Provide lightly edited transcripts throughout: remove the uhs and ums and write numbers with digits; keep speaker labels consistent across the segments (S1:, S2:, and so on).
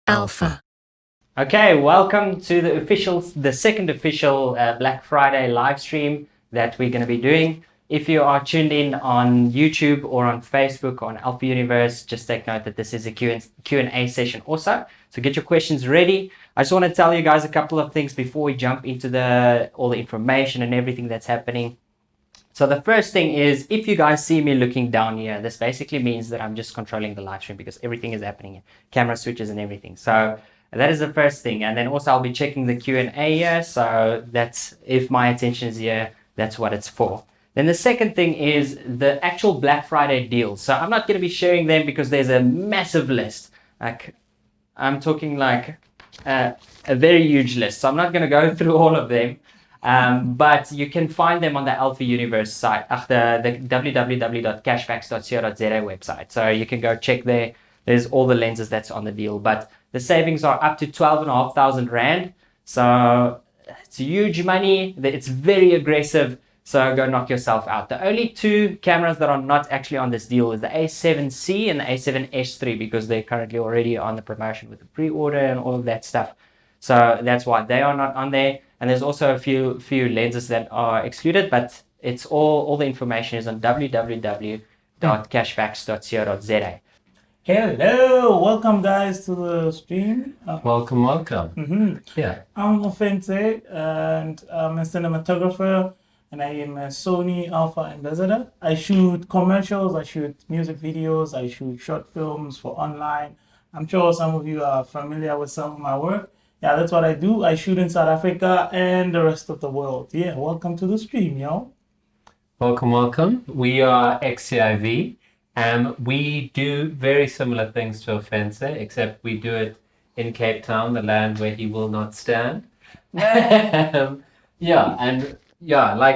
S1: Alpha.
S2: Okay, welcome to the second official Black Friday live stream that we're going to be doing. If you are tuned in on YouTube or on Facebook or on Alpha Universe, just take note that this is a Q&A session also. So get your questions ready. I just want to tell you guys a couple of things before we jump into all the information and everything that's happening. So the first thing is, if you guys see me looking down here, this basically means that I'm just controlling the live stream because everything is happening here, camera switches and everything. So that is the first thing. And then also I'll be checking the Q&A here. So that's, if my attention is here, that's what it's for. Then the second thing is the actual Black Friday deals. So I'm not going to be sharing them because there's a massive list. Like, I'm talking like a very huge list. So I'm not going to go through all of them. But you can find them on the Alpha Universe site, the www.cashbacks.co.za website. So you can go check there. There's all the lenses that's on the deal. But the savings are up to 12,500 Rand. So it's huge money. It's very aggressive. So go knock yourself out. The only two cameras that are not actually on this deal is the A7C and the A7S3 because they're currently already on the promotion with the pre-order and all of that stuff. So that's why they are not on there. And there's also a few lenses that are excluded, but it's all the information is on www.cashbacks.co.za.
S3: Hello, welcome guys to the stream.
S4: Welcome. Yeah.
S3: I'm Ofentse and I'm a cinematographer and I am a Sony Alpha ambassador. I shoot commercials, I shoot music videos, I shoot short films for online. I'm sure some of you are familiar with some of my work. Yeah, that's what I do. I shoot in South Africa and the rest of the world. Yeah, welcome to the stream, yo.
S4: Welcome. We are XCIV, and we do very similar things to Ofentse, except we do it in Cape Town, the land where he will not stand. Like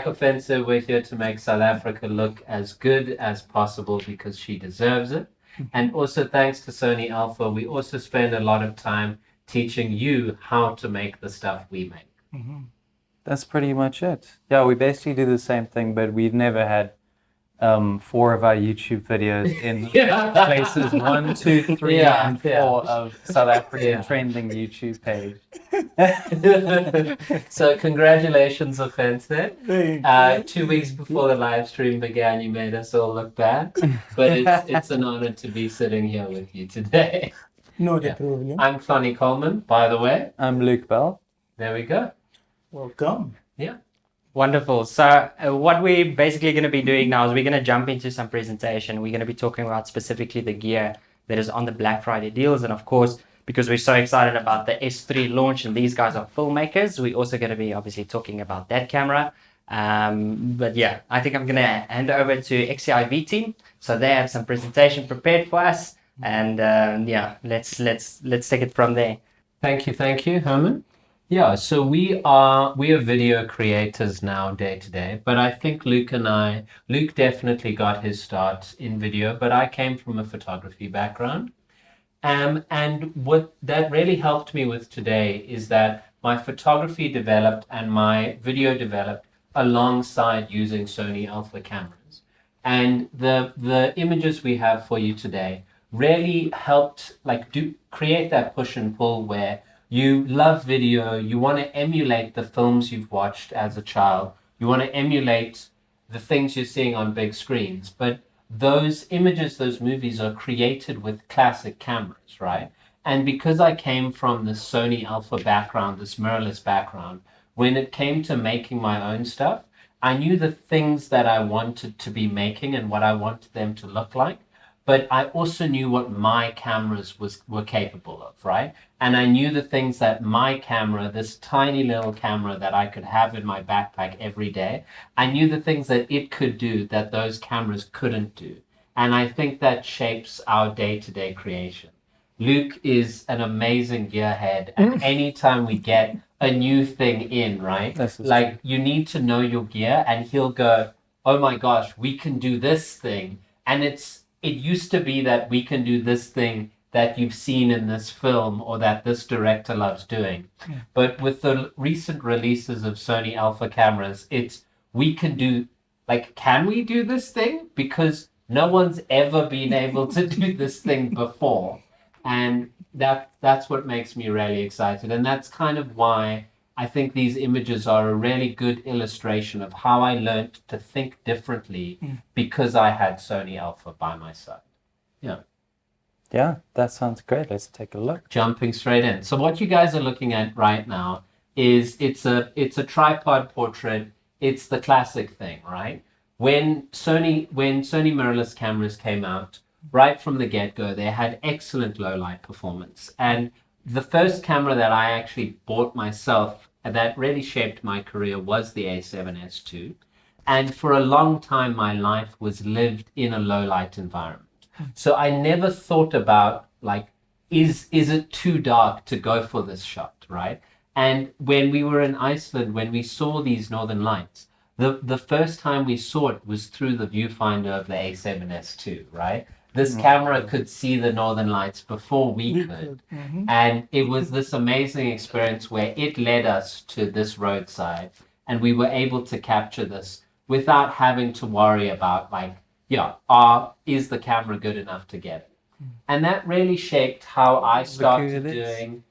S4: Ofentse, we're here to make South Africa look as good as possible because she deserves it. And also thanks to Sony Alpha, we also spend a lot of time teaching you how to make the stuff we make.
S5: Mm-hmm. That's pretty much it. Yeah, we basically do the same thing, but we've never had 4 of our YouTube videos in places 1, 2, 3, and 4 of South African trending YouTube page.
S4: So congratulations, Ofentse. 2 weeks before the live stream began, you made us all look bad, but it's an honor to be sitting here with you today.
S3: No problem.
S4: I'm Sonny Coleman, by the way.
S5: I'm Luke Bell.
S4: There we go.
S3: Welcome.
S4: Yeah.
S2: Wonderful. So what we're basically going to be doing now is we're going to jump into some presentation. We're going to be talking about specifically the gear that is on the Black Friday deals. And of course, because we're so excited about the S3 launch and these guys are filmmakers, we're also going to be obviously talking about that camera. But yeah, I think I'm going to hand over to XCIV team. So they have some presentation prepared for us. And let's take it from there.
S4: Thank you, Herman. Yeah, so we are video creators now day to day, but I think Luke definitely got his start in video, but I came from a photography background. And what that really helped me with today is that my photography developed and my video developed alongside using Sony Alpha cameras. And the images we have for you today really helped create that push and pull where you love video, you want to emulate the films you've watched as a child, you want to emulate the things you're seeing on big screens, but those images, those movies are created with classic cameras, right? And because I came from this Sony Alpha background, this mirrorless background, when it came to making my own stuff, I knew the things that I wanted to be making and what I wanted them to look like. But I also knew what my cameras were capable of, right? And I knew the things that my camera, this tiny little camera that I could have in my backpack every day, I knew the things that it could do that those cameras couldn't do. And I think that shapes our day-to-day creation. Luke is an amazing gearhead, and anytime we get a new thing in, right? Like, you need to know your gear, and he'll go, oh my gosh, we can do this thing. And it used to be that we can do this thing that you've seen in this film or that this director loves doing. Yeah. But with the recent releases of Sony Alpha cameras, we can do, can we do this thing? Because no one's ever been able to do this thing before. And that's what makes me really excited, and that's kind of why I think these images are a really good illustration of how I learned to think differently because I had Sony Alpha by my side. Yeah.
S5: Yeah, that sounds great. Let's take a look.
S4: Jumping straight in. So what you guys are looking at right now is it's a tripod portrait. It's the classic thing, right? When Sony mirrorless cameras came out, right from the get-go, they had excellent low light performance. And the first camera that I actually bought myself and that really shaped my career was the A7S II. And for a long time, my life was lived in a low light environment. So I never thought about, like, is it too dark to go for this shot, right? And when we were in Iceland, when we saw these northern lights, the first time we saw it was through the viewfinder of the A7S II, right? This camera could see the northern lights before we could. And it was this amazing experience where it led us to this roadside and we were able to capture this without having to worry about, like, is the camera good enough to get it? And that really shaped how I started doing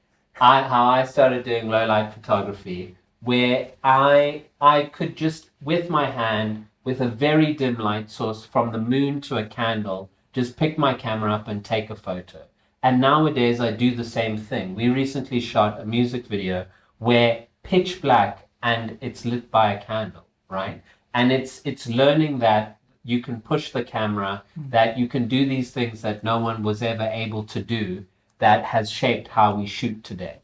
S4: low light photography, where I could just, with my hand, with a very dim light source from the moon to a candle, just pick my camera up and take a photo. And nowadays I do the same thing. We recently shot a music video where pitch black and it's lit by a candle, right? And it's learning that you can push the camera, that you can do these things that no one was ever able to do, that has shaped how we shoot today.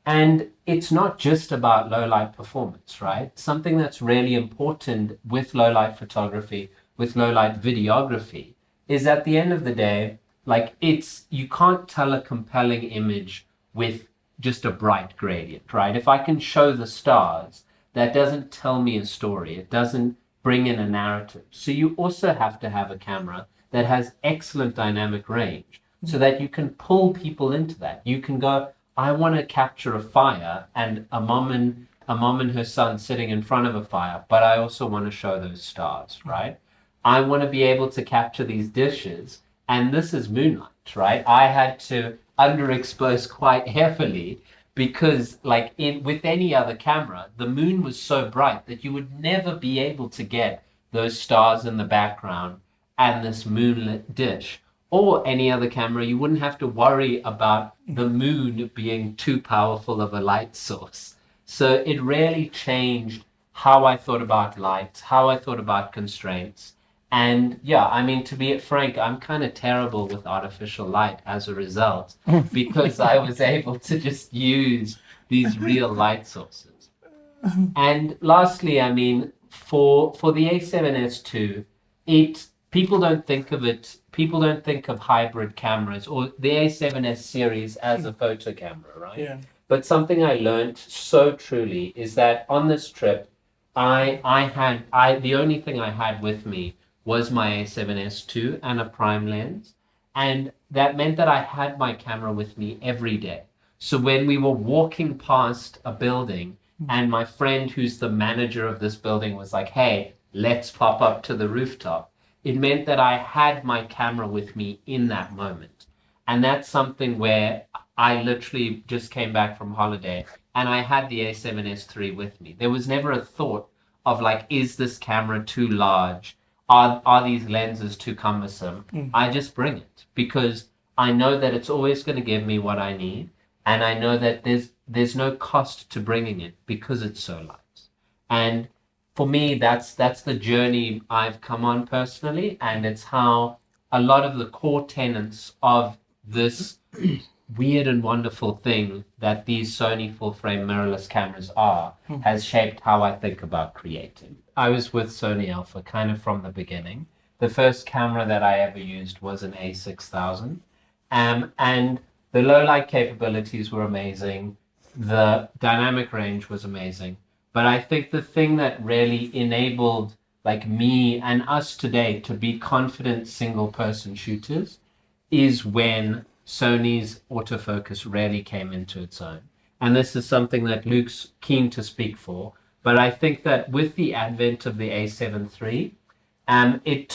S4: And it's not just about low light performance, right? Something that's really important with low light photography, with low light videography, is at the end of the day, like, you can't tell a compelling image with just a bright gradient, right? If I can show the stars, that doesn't tell me a story. It doesn't bring in a narrative. So you also have to have a camera that has excellent dynamic range so that you can pull people into that. You can go, I want to capture a fire and a mom and her son sitting in front of a fire, but I also want to show those stars, right? I want to be able to capture these dishes, and this is moonlight, right? I had to underexpose quite heavily because, like, with any other camera, the moon was so bright that you would never be able to get those stars in the background and this moonlit dish. Or any other camera, you wouldn't have to worry about the moon being too powerful of a light source. So it really changed how I thought about light, how I thought about constraints. And yeah, I mean, to be frank, I'm kind of terrible with artificial light as a result, because I was able to just use these real light sources. And lastly, I mean, for the A7S II, people don't think of hybrid cameras or the A7S series as a photo camera, right?
S3: Yeah.
S4: But something I learned so truly is that on this trip, the only thing I had with me was my A7S II and a prime lens. And that meant that I had my camera with me every day. So when we were walking past a building and my friend who's the manager of this building was like, hey, let's pop up to the rooftop, it meant that I had my camera with me in that moment. And that's something where I literally just came back from holiday and I had the A7S III with me. There was never a thought of, like, is this camera too large? Are these lenses too cumbersome? I just bring it because I know that it's always going to give me what I need. And I know that there's no cost to bringing it because it's so light. And for me, that's the journey I've come on personally. And it's how a lot of the core tenets of this weird and wonderful thing that these Sony full frame mirrorless cameras are has shaped how I think about creating. I was with Sony Alpha kind of from the beginning. The first camera that I ever used was an A6000. And the low light capabilities were amazing. The dynamic range was amazing. But I think the thing that really enabled, like, me and us today to be confident single person shooters is when Sony's autofocus really came into its own. And this is something that Luke's keen to speak for. But I think that with the advent of the A7 III, it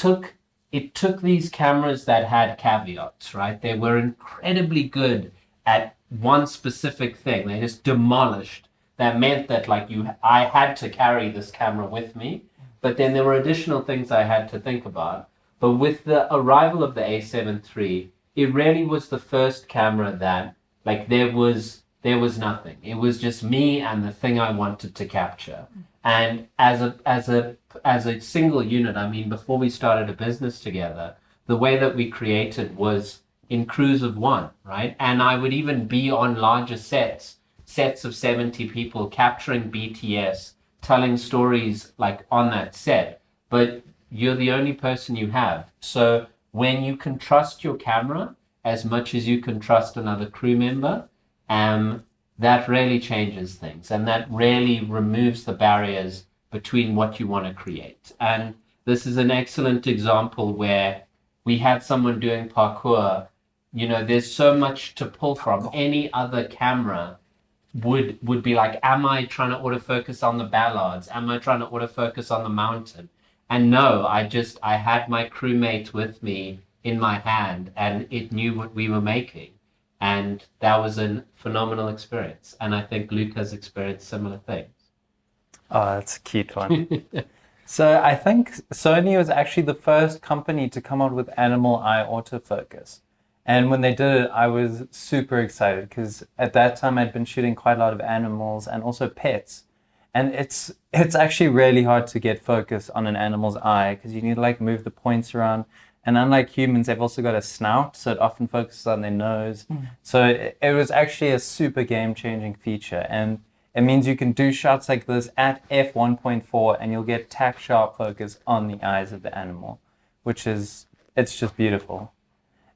S4: took these cameras that had caveats, right? They were incredibly good at one specific thing. They just demolished. That meant that like I had to carry this camera with me, but then there were additional things I had to think about. But with the arrival of the A7 III, it really was the first camera that like there was nothing. It was just me and the thing I wanted to capture. And as a single unit, I mean, before we started a business together, the way that we created was in crews of one, right? And I would even be on larger sets of 70 people capturing BTS, telling stories like on that set. But you're the only person you have. So when you can trust your camera as much as you can trust another crew member, that really changes things, and that really removes the barriers between what you want to create. And this is an excellent example where we had someone doing parkour. You know, there's so much to pull from. Any other camera would be like, am I trying to autofocus on the ballards? Am I trying to autofocus on the mountain? And no, I had my crewmate with me in my hand, and it knew what we were making. And that was a phenomenal experience. And I think Luke has experienced similar things.
S5: Oh, that's a cute one. So I think Sony was actually the first company to come out with animal eye autofocus. And when they did it, I was super excited because at that time I'd been shooting quite a lot of animals and also pets. And it's actually really hard to get focus on an animal's eye because you need to like move the points around. And unlike humans, they've also got a snout, so it often focuses on their nose. So it was actually a super game-changing feature. And it means you can do shots like this at f1.4 and you'll get tack sharp focus on the eyes of the animal, it's just beautiful.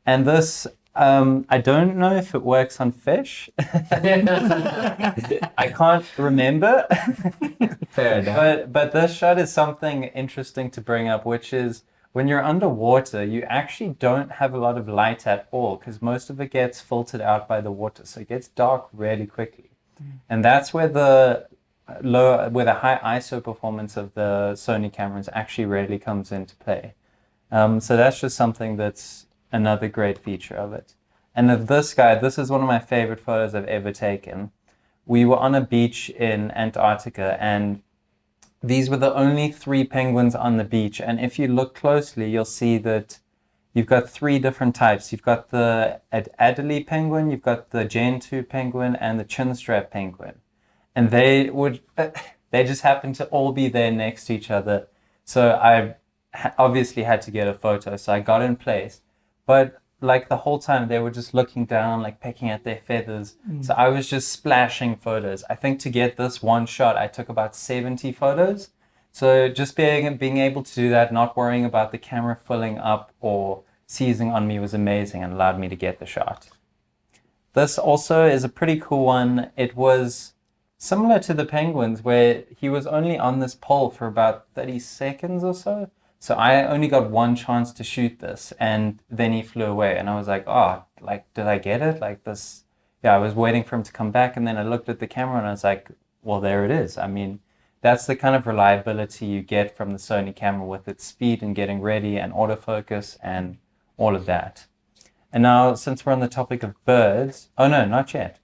S5: And this, I don't know if it works on fish. I can't remember.
S4: Fair enough.
S5: But this shot is something interesting to bring up, which is when you're underwater, you actually don't have a lot of light at all because most of it gets filtered out by the water. So it gets dark really quickly. And that's where the high ISO performance of the Sony cameras actually really comes into play. So that's just something that's another great feature of it. And of this guy, this is one of my favorite photos I've ever taken. We were on a beach in Antarctica, and these were the only 3 penguins on the beach. And if you look closely, you'll see that you've got 3 different types. You've got the Adelie penguin, you've got the Gen 2 penguin, and the chinstrap penguin. And they just happened to all be there next to each other. So I obviously had to get a photo. So I got in place. But like the whole time they were just looking down, like pecking at their feathers. So I was just splashing photos. I think to get this one shot, I took about 70 photos. So just being able to do that, not worrying about the camera filling up or seizing on me was amazing and allowed me to get the shot. This also is a pretty cool one. It was similar to the penguins where he was only on this pole for about 30 seconds or so. So I only got one chance to shoot this, and then he flew away. And I was like, oh, like, did I get it? Like this, yeah, I was waiting for him to come back. And then I looked at the camera and I was like, well, there it is. I mean, that's the kind of reliability you get from the Sony camera with its speed and getting ready and autofocus and all of that. And now, since we're on the topic of birds, oh no, not yet.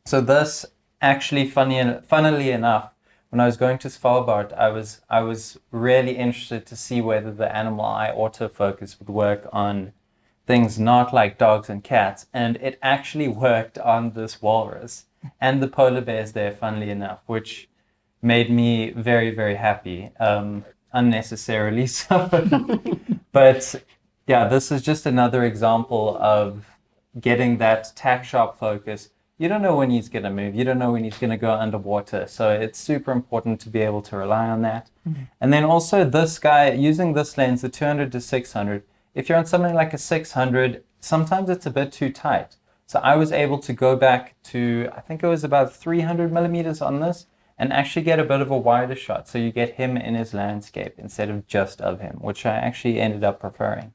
S5: So this actually, funnily enough, when I was going to Svalbard, I was really interested to see whether the animal eye autofocus would work on things not like dogs and cats, and it actually worked on this walrus and the polar bears there, funnily enough, which made me very, very happy, unnecessarily so. But yeah, this is just another example of getting that tack sharp focus. You don't know when he's going to move. You don't know when he's going to go underwater. So it's super important to be able to rely on that. And then also this guy, using this lens, the 200 to 600, if you're on something like a 600, sometimes it's a bit too tight. So I was able to go back to, I think it was about 300 millimeters on this, and actually get a bit of a wider shot. So you get him in his landscape instead of just of him, which I actually ended up preferring.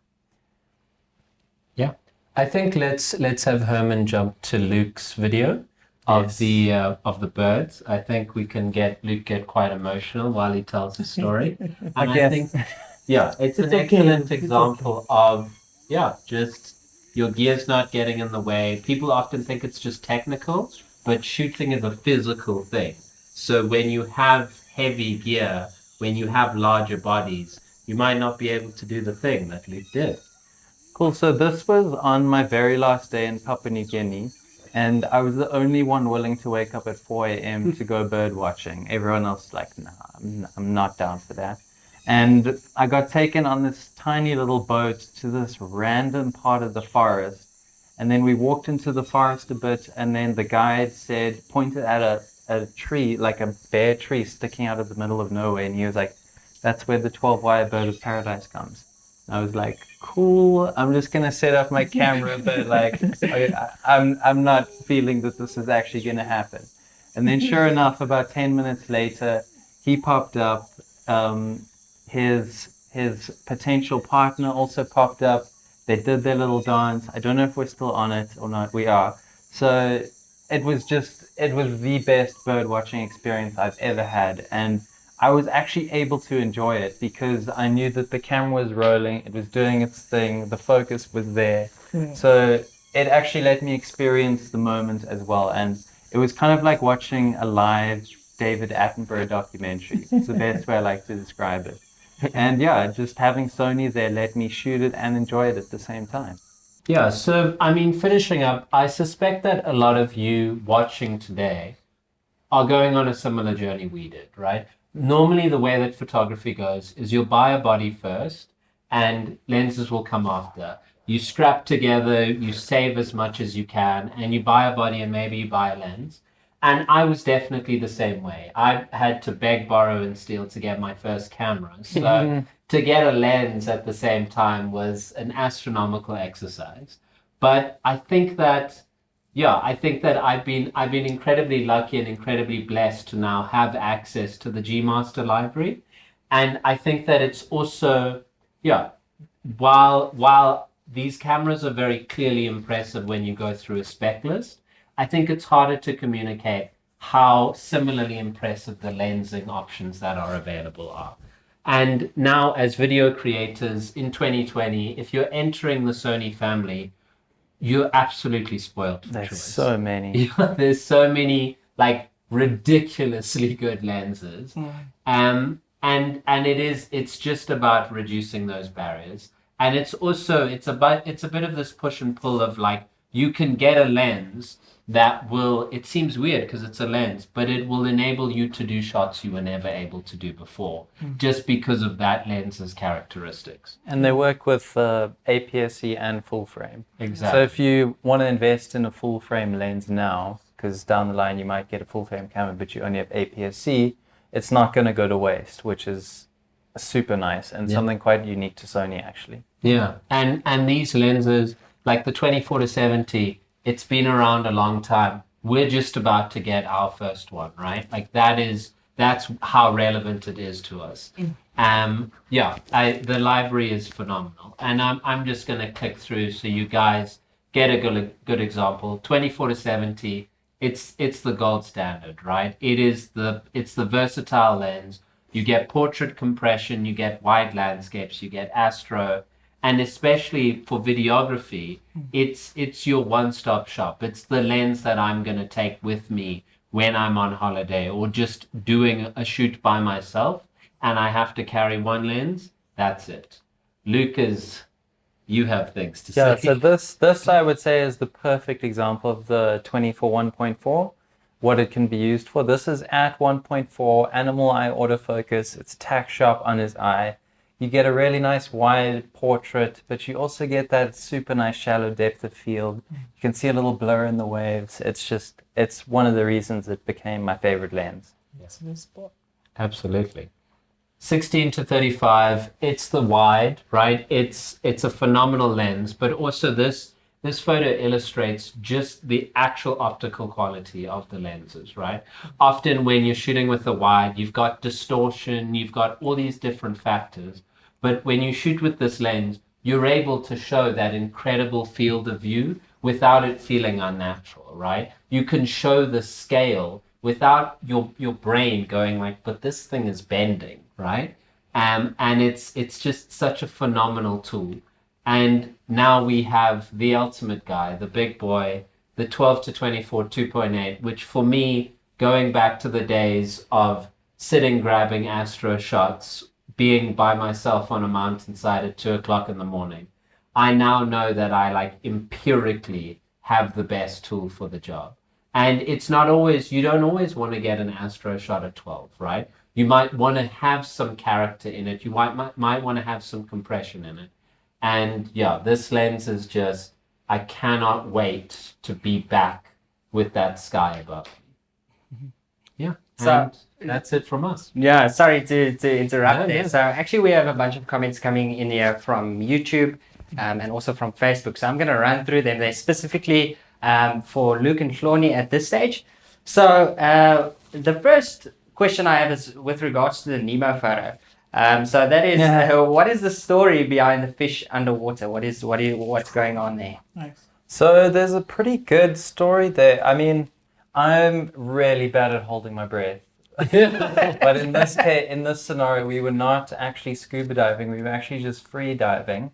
S4: Yeah. I think let's have Herman jump to Luke's video of the birds. I think we can get Luke get quite emotional while he tells his story. And I think, yeah, it's an excellent example of just Your gear's not getting in the way. People often think it's just technical, but shooting is a physical thing. So when you have heavy gear, when you have larger bodies, you might not be able to do the thing that Luke did.
S5: Cool. So this was on my very last day in Papua New Guinea, and I was the only one willing to wake up at 4 a.m. to go bird watching. Everyone else was like, nah, I'm not down for that. And I got taken on this tiny little boat to this random part of the forest. And then we walked into the forest a bit, and then the guide pointed at a tree, like a bare tree sticking out of the middle of nowhere. And he was like, that's where the 12-wire bird of paradise comes. I was like, cool, I'm just going to set up my camera, but like, I'm not feeling that this is actually going to happen. And then sure enough, about 10 minutes later, he popped up. His potential partner also popped up. They did their little dance. I don't know if we're still on it or not. We are. So it was the best bird watching experience I've ever had. And I was actually able to enjoy it because I knew that the camera was rolling, it was doing its thing, the focus was there. So it actually let me experience the moment as well. And it was kind of like watching a live David Attenborough documentary. It's the best way I like to describe it. And yeah, just having Sony there let me shoot it and enjoy it at the same time.
S4: Yeah, so I mean, finishing up, I suspect that a lot of you watching today are going on a similar journey we did, right? Normally, the way that photography goes is you'll buy a body first and lenses will come after. You scrap together, you save as much as you can, and you buy a body and maybe you buy a lens. And I was definitely the same way. I had to beg, borrow, and steal to get my first camera. So to get a lens at the same time was an astronomical exercise. But I think that I've been incredibly lucky and incredibly blessed to now have access to the G Master library. And I think that it's also, while these cameras are very clearly impressive when you go through a spec list, I think it's harder to communicate how similarly impressive the lensing options that are available are. And now as video creators in 2020, if you're entering the Sony family, you're absolutely spoiled for
S5: There's
S4: choice.
S5: so many.
S4: There's so many like ridiculously good lenses. And it's just about reducing those barriers. And it's a bit of this push and pull of like, you can get a lens that will, it seems weird because it's a lens, but it will enable you to do shots you were never able to do before, just because of that lens's characteristics.
S5: And they work with APS-C and full frame.
S4: Exactly.
S5: So if you want to invest in a full frame lens now, because down the line you might get a full frame camera, but you only have APS-C, it's not going to go to waste, which is super nice and something quite unique to Sony actually. Yeah,
S4: and these lenses, like the 24-70, it's been around a long time. We're just about to get our first one, right? Like that's how relevant it is to us. The library is phenomenal, and I'm just gonna click through so you guys get a good example. 24-70, it's the gold standard, right? It's the versatile lens. You get portrait compression, you get wide landscapes, you get astro. And especially for videography, it's your one-stop shop. It's the lens that I'm going to take with me when I'm on holiday or just doing a shoot by myself and I have to carry one lens. That's it. Lucas, you have things to say.
S5: Yeah, so this I would say is the perfect example of the 24-1.4, what it can be used for. This is at 1.4, animal eye autofocus. It's tack sharp on his eye. You get a really nice wide portrait, but you also get that super nice shallow depth of field. You can see a little blur in the waves. It's one of the reasons it became my favorite lens.
S3: Yes, this spot.
S4: Absolutely. 16-35, it's the wide, right? It's a phenomenal lens, but also this photo illustrates just the actual optical quality of the lenses, right? Often when you're shooting with the wide, you've got distortion, you've got all these different factors. But when you shoot with this lens, you're able to show that incredible field of view without it feeling unnatural, right? You can show the scale without your brain going like, but this thing is bending, right? And it's just such a phenomenal tool. And now we have the ultimate guy, the big boy, the 12 to 24 2.8, which for me, going back to the days of sitting grabbing astro shots, being by myself on a mountainside at 2 o'clock in the morning, I now know that I like empirically have the best tool for the job. And it's not always, you don't always want to get an astro shot at 12, right? You might want to have some character in it. You might want to have some compression in it. And yeah, this lens is just, I cannot wait to be back with that sky above me. Yeah.
S2: So
S4: that's it from us.
S2: Yeah, sorry to interrupt
S4: No,
S2: there.
S4: no.
S2: So actually we have a bunch of comments coming in here from YouTube and also from Facebook. So I'm going to run through them. They're specifically for Luke and Florny at this stage. So the first question I have is with regards to the Nemo photo. So that is, what is the story behind the fish underwater? What's going on there?
S3: Nice.
S5: So there's a pretty good story there. I mean, I'm really bad at holding my breath. But in this case, in this scenario, we were not actually scuba diving. We were actually just free diving.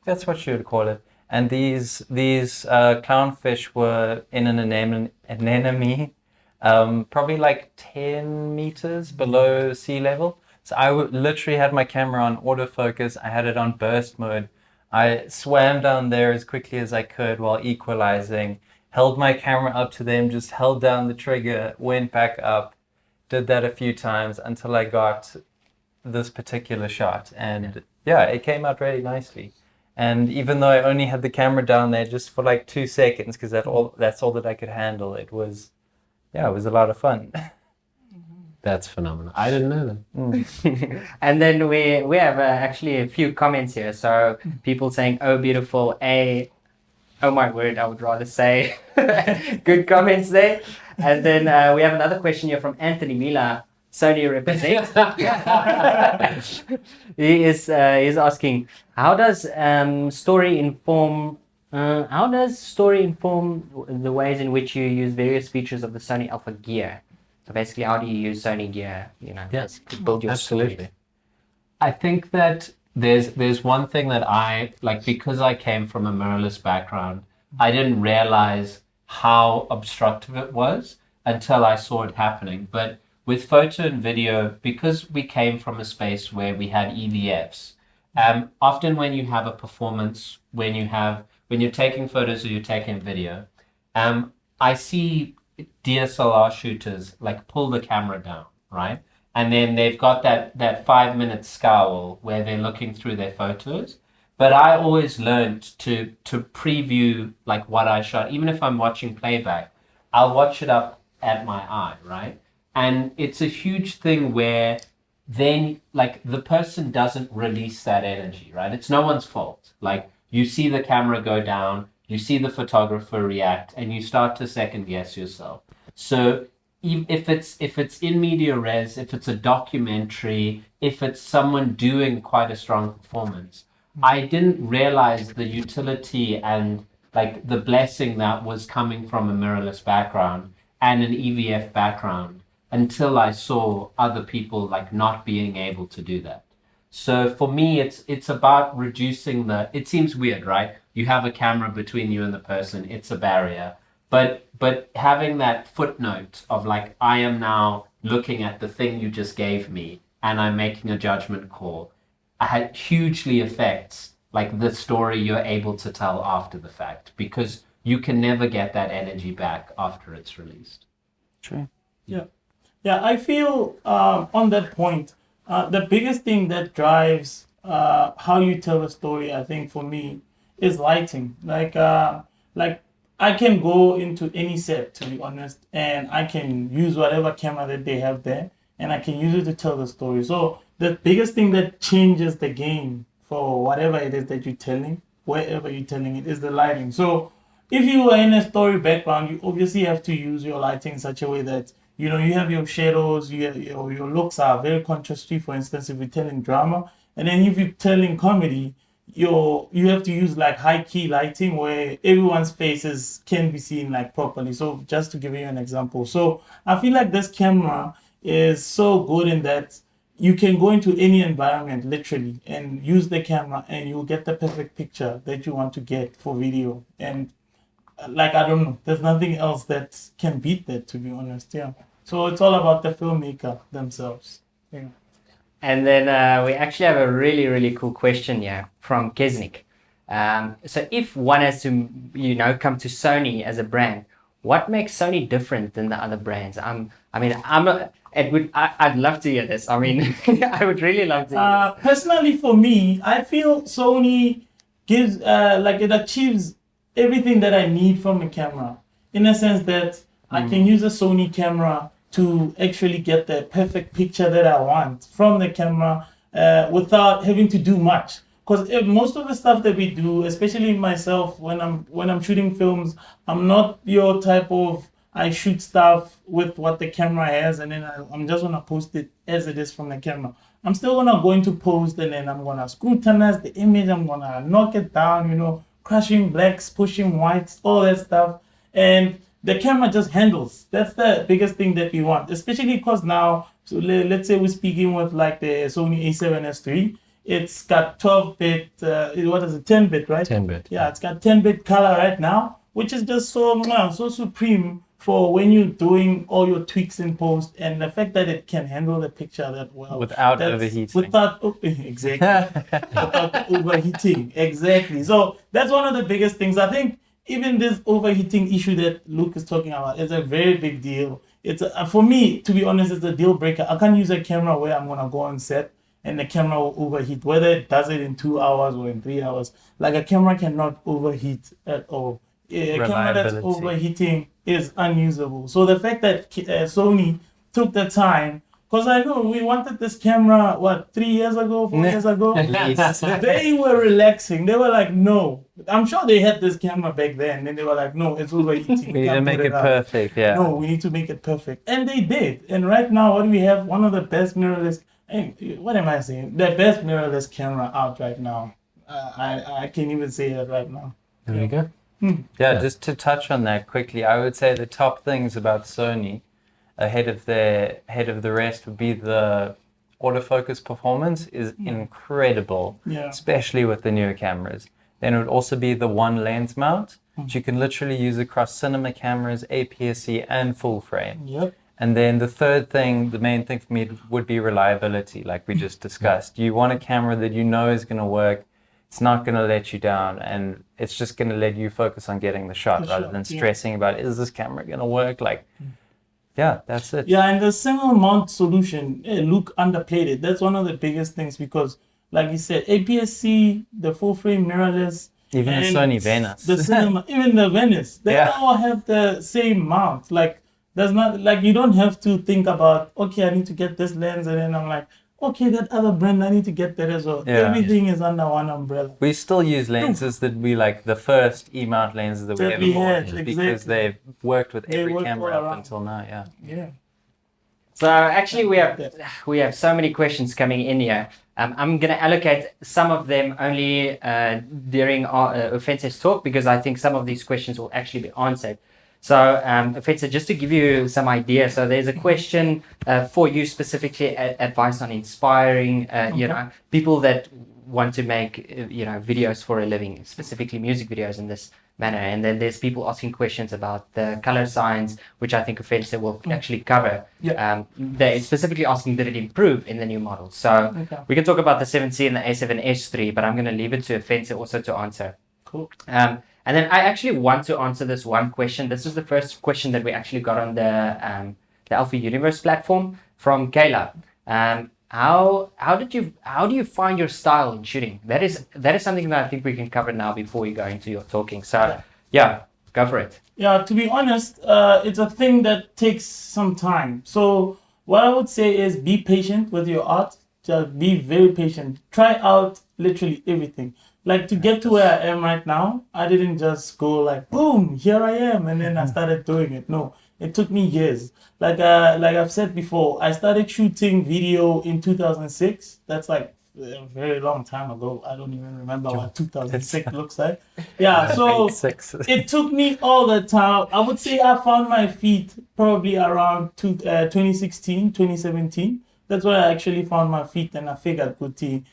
S5: That's what you would call it. And these clownfish were in an anemone, probably like 10 meters below sea level. So I literally had my camera on autofocus. I had it on burst mode. I swam down there as quickly as I could while equalizing, held my camera up to them, just held down the trigger, went back up, did that a few times until I got this particular shot. And yeah, it came out really nicely. And even though I only had the camera down there just for like 2 seconds, because that's all that I could handle, it was a lot of fun.
S4: That's phenomenal. I didn't know that.
S2: And then we have actually a few comments here. So people saying, "Oh, beautiful," oh my word, I would rather say. Good comments there. And then we have another question here from Anthony Mila, Sony represents. He's asking, how does story inform the ways in which you use various features of the Sony Alpha gear? So basically, how do you use Sony gear,
S4: Yes,
S2: to build your
S4: absolutely.
S2: stories?
S4: I think that there's one thing that I like, because I came from a mirrorless background, I didn't realize how obstructive it was until I saw it happening. But with photo and video, because we came from a space where we had EVFs, often when you have a performance, when you're taking photos or you're taking video, I see DSLR shooters like pull the camera down, right? And then they've got that 5-minute scowl where they're looking through their photos. But I always learned to preview like what I shot. Even if I'm watching playback, I'll watch it up at my eye, right? And it's a huge thing where then like the person doesn't release that energy, right? It's no one's fault. Like you see the camera go down, you see the photographer react, and you start to second guess yourself. So if it's in media res, if it's a documentary, if it's someone doing quite a strong performance, I didn't realize the utility and like the blessing that was coming from a mirrorless background and an EVF background until I saw other people like not being able to do that. So for me, it's about reducing it seems weird, right? You have a camera between you and the person, it's a barrier. But having that footnote of like, I am now looking at the thing you just gave me and I'm making a judgment call, hugely affects like the story you're able to tell after the fact, because you can never get that energy back after it's released.
S5: True.
S3: Yeah, I feel on that point, the biggest thing that drives how you tell a story, I think for me, is lighting. Like I can go into any set, to be honest, and I can use whatever camera that they have there, and I can use it to tell the story. So the biggest thing that changes the game for whatever it is that you're telling, wherever you're telling it, is the lighting. So if you are in a story background, you obviously have to use your lighting in such a way that you have your shadows, your looks are very contrasty. For instance, if you're telling drama, and then if you're telling comedy, you have to use like high key lighting where everyone's faces can be seen like properly. So just to give you an example, so I feel like this camera is so good in that you can go into any environment literally and use the camera and you'll get the perfect picture that you want to get for video. And like, I don't know, there's nothing else that can beat that, to be honest. Yeah. So it's all about the filmmaker themselves. Yeah.
S2: And then we actually have a really, really cool question here from Kesnik. So if one has to, come to Sony as a brand, what makes Sony different than the other brands? I'd love to hear this. I mean, I would really love to hear this.
S3: Personally, for me, I feel Sony gives, it achieves everything that I need from a camera, in a sense that I can use a Sony camera to actually get the perfect picture that I want from the camera without having to do much. Because most of the stuff that we do, especially myself, when I'm shooting films, I'm not your type of, I shoot stuff with what the camera has and then I'm just gonna post it as it is from the camera. I'm still gonna go into post and then I'm gonna scrutinize the image, I'm gonna knock it down, crushing blacks, pushing whites, all that stuff. And the camera just handles. That's the biggest thing that we want, especially because now, so let's say we're speaking with like the Sony A7S III. It's got 12-bit, 10-bit, right?
S4: 10-bit.
S3: Yeah, it's got 10-bit color right now, which is just so supreme for when you're doing all your tweaks in post, and the fact that it can handle the picture that well.
S5: Without overheating.
S3: Exactly. Without overheating. Exactly. So that's one of the biggest things. I think even this overheating issue that Luke is talking about is a very big deal. It's for me, to be honest, it's a deal breaker. I can't use a camera where I'm gonna go on set and the camera will overheat, whether it does it in 2 hours or in 3 hours. Like a camera cannot overheat at all. A camera that's overheating is unusable. So the fact that Sony took the time, because I know we wanted this camera, 3 years ago, 4 years ago? They were relaxing. They were like, no. I'm sure they had this camera back then. And they were like, no, it's overheating.
S5: We need to make it perfect, yeah.
S3: No, we need to make it perfect. And they did. And right now, what do we have? One of the best mirrorless, what am I saying? The best mirrorless camera out right now. I can't even say that right now.
S4: There you go.
S5: Yeah, just to touch on that quickly, I would say the top things about Sony ahead of the rest would be the autofocus performance is incredible, especially with the newer cameras. Then it would also be the one lens mount, which you can literally use across cinema cameras, APS-C, and full frame.
S3: Yep.
S5: And then the third thing, the main thing for me would be reliability, like we just discussed. You want a camera that you know is going to work. It's not going to let you down, and it's just going to let you focus on getting the shot rather than stressing about, is this camera going to work? Yeah, that's it.
S3: Yeah, and the single mount solution, Luke underplayed it. That's one of the biggest things because, like you said, APS-C, the full frame mirrorless,
S5: even the Sony Venice,
S3: the cinema, even the Venice, they all have the same mount. There's not you don't have to think about, okay, I need to get this lens, and then I'm like, okay, that other brand, I need to get that as well. Yeah. Everything is under one umbrella.
S5: We still use lenses that we like the first E-mount lenses that we ever bought because they've worked with every camera up until now.
S3: Yeah.
S2: So actually, we have so many questions coming in here. I'm going to allocate some of them only during our Ofentse's talk because I think some of these questions will actually be answered. So, Ofentse, just to give you some idea, so there's a question for you specifically, advice on inspiring, people that want to make, videos for a living, specifically music videos in this manner. And then there's people asking questions about the color science, which I think Ofentse will actually cover.
S3: Yeah.
S2: They're specifically asking, did it improve in the new models? So we can talk about the 7C and the A7S III, but I'm going to leave it to Ofentse also to answer.
S3: Cool.
S2: And then I actually want to answer this one question. This is the first question that we actually got on the Alpha Universe platform from Kayla. How do you find your style in shooting? That is something that I think we can cover now before we go into your talking. So go for it.
S3: Yeah, to be honest, it's a thing that takes some time. So what I would say is be patient with your art. Just be very patient. Try out literally everything. Like to get to where I am right now, I didn't just go like, boom, here I am, and then I started doing it. No, it took me years. Like I've said before, I started shooting video in 2006. That's like a very long time ago. I don't even remember what 2006 looks like. Yeah, so it took me all the time. I would say I found my feet probably around 2016, 2017. that's where I actually found my feet, and I figured, Kuti,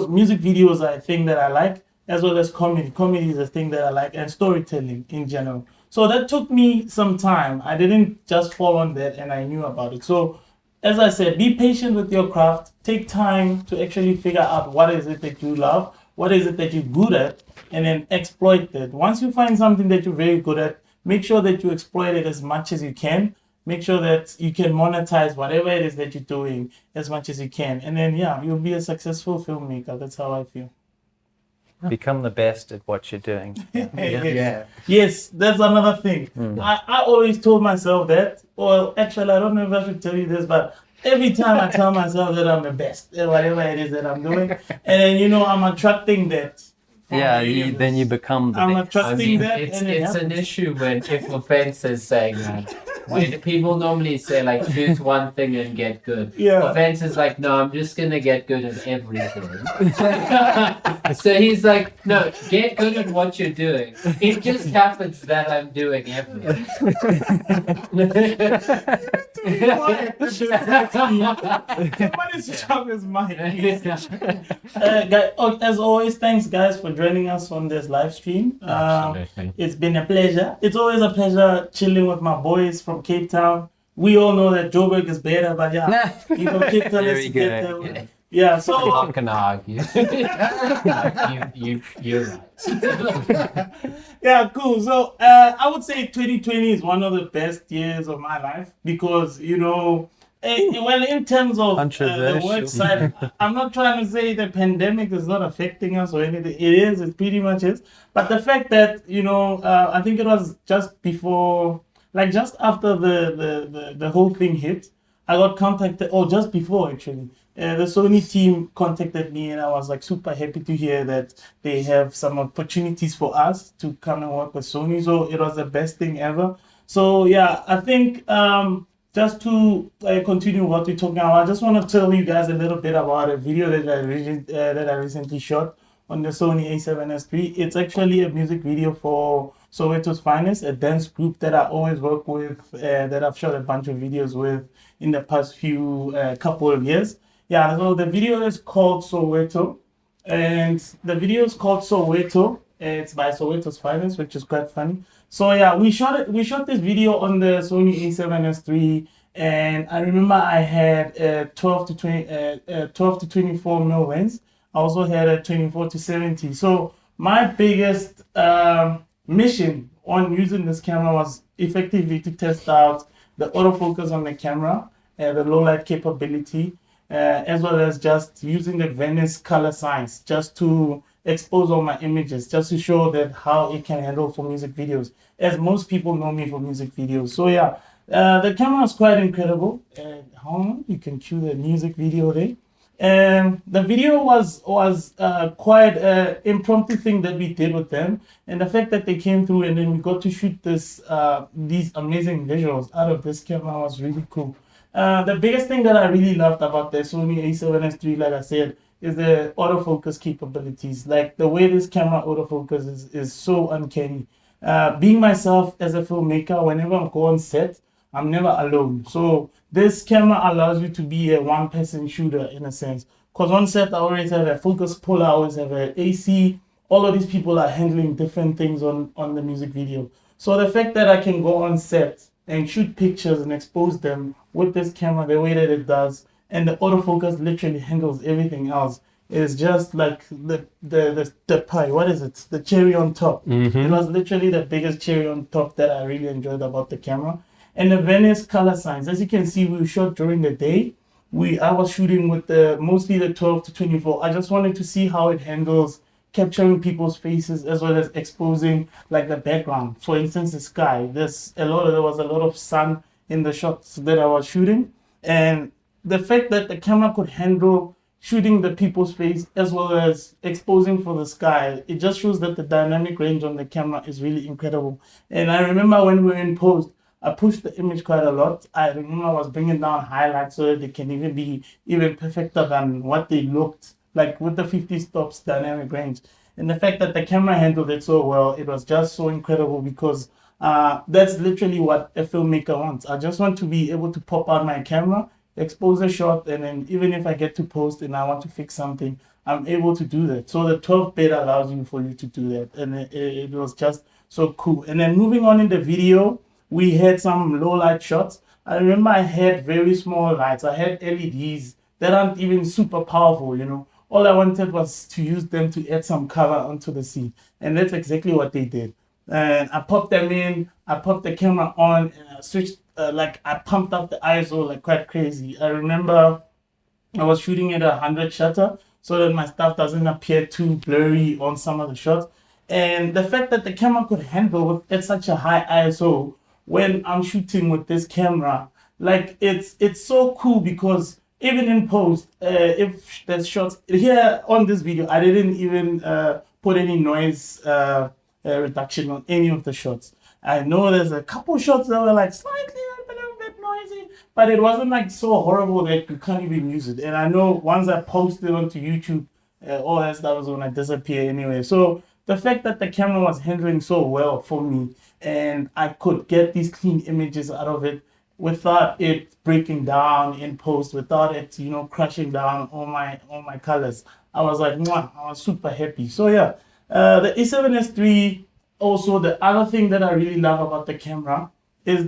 S3: music videos are a thing that I like, as well as comedy. Comedy is a thing that I like, and storytelling in general. So that took me some time. I didn't just fall on that, and I knew about it. So as I said, be patient with your craft. Take time to actually figure out what is it that you love, what is it that you're good at, and then exploit that. Once you find something that you're very good at, make sure that you exploit it as much as you can. Make sure that you can monetize whatever it is that you're doing as much as you can. And then, yeah, you'll be a successful filmmaker. That's how I feel.
S5: Become the best at what you're doing.
S3: Yes, that's another thing. I always told myself that. Well, actually, I don't know if I should tell you this, but every time I tell myself that I'm the best at whatever it is that I'm doing, and then, I'm attracting that.
S5: Then you become the
S3: I'm
S5: best.
S3: attracting that.
S4: It's
S3: and it
S4: an
S3: happens.
S4: issue when if Ofentse is saying that. When people normally say like choose one thing and get good.
S3: Yeah.
S4: Ofentse is like, no, I'm just gonna get good at everything. So he's like, no, get good at what you're doing. It just happens that I'm doing everything.
S3: Somebody's job is mine. As always, thanks guys for joining us on this live stream.
S4: Absolutely.
S3: It's been a pleasure. It's always a pleasure chilling with my boys from Cape Town. We all know that Joburg is better, but yeah, even Cape Town is better. Yeah,
S4: I'm
S3: so
S4: not gonna argue. You're right.
S3: yeah, cool. So I would say 2020 is one of the best years of my life because well, in terms of the
S5: Controversial.
S3: work side, I'm not trying to say the pandemic is not affecting us or anything. It is. It pretty much is. But the fact that I think it was just before, like just after the whole thing hit, I got contacted, or just before actually. The Sony team contacted me, and I was like super happy to hear that they have some opportunities for us to come and work with Sony. So it was the best thing ever. So yeah, I think just to continue what we're talking about, I just want to tell you guys a little bit about a video that I recently shot on the Sony A7S III. It's actually a music video for Soweto's Finest, a dance group that I always work with, that I've shot a bunch of videos with in the past few couple of years. Yeah, so the video is called Soweto, and the video is called Soweto. It's by Soweto's Finest, which is quite funny. So yeah, we shot this video on the Sony A7S III, and I remember I had a 12 to 24 mil lens. I also had a 24 to 70. So my biggest mission on using this camera was effectively to test out the autofocus on the camera, the low light capability, as well as just using the Venice color science just to expose all my images, just to show that how it can handle for music videos, as most people know me for music videos. So yeah, the camera is quite incredible. You can cue the music video there. The video was quite an impromptu thing that we did with them, and the fact that they came through and then we got to shoot these amazing visuals out of this camera was really cool. The biggest thing that I really loved about the Sony A7S III, like I said, is the autofocus capabilities. Like the way this camera autofocus is so uncanny. Being myself as a filmmaker, whenever I go on set, I'm never alone. So this camera allows you to be a one-person shooter in a sense. Because on set, I always have a focus puller, I always have an AC. All of these people are handling different things on the music video. So the fact that I can go on set and shoot pictures and expose them with this camera the way that it does, and the autofocus literally handles everything else, is just like the pie. What is it? The cherry on top. It was literally the biggest cherry on top that I really enjoyed about the camera. And the Venice color science, as you can see, we shot during the day. I was shooting with mostly the 12 to 24. I just wanted to see how it handles capturing people's faces as well as exposing like the background. For instance, the sky. There was a lot of sun in the shots that I was shooting, and the fact that the camera could handle shooting the people's face as well as exposing for the sky, it just shows that the dynamic range on the camera is really incredible. And I remember when we were in post, I pushed the image quite a lot. I remember I was bringing down highlights so that they can even be even perfecter than what they looked like with the 50 stops dynamic range. And the fact that the camera handled it so well, it was just so incredible because that's literally what a filmmaker wants. I just want to be able to pop out my camera exposure shot, and then even if I get to post and I want to fix something, I'm able to do that. So the 12 beta allows you to do that, and it was just so cool. And then moving on in the video, we had some low light shots. I remember I had very small lights. I had LEDs that aren't even super powerful, you know. All I wanted was to use them to add some color onto the scene, and that's exactly what they did. And I popped them in, I popped the camera on, and I switched, I pumped up the ISO like quite crazy. I remember I was shooting at 100 shutter so that my stuff doesn't appear too blurry on some of the shots. And the fact that the camera could handle at such a high ISO when I'm shooting with this camera, like it's so cool because even in post, if there's shots here on this video, I didn't even put any noise reduction on any of the shots. I know there's a couple shots that were like slightly a little bit noisy, but it wasn't like so horrible that you can't even use it. And I know once I posted onto YouTube, all that stuff was gonna disappear anyway. So the fact that the camera was handling so well for me, and I could get these clean images out of it without it breaking down in post, without it, you know, crashing down all my colors, I was like, mwah, I was super happy. So yeah, the A7S III. Also, the other thing that I really love about the camera is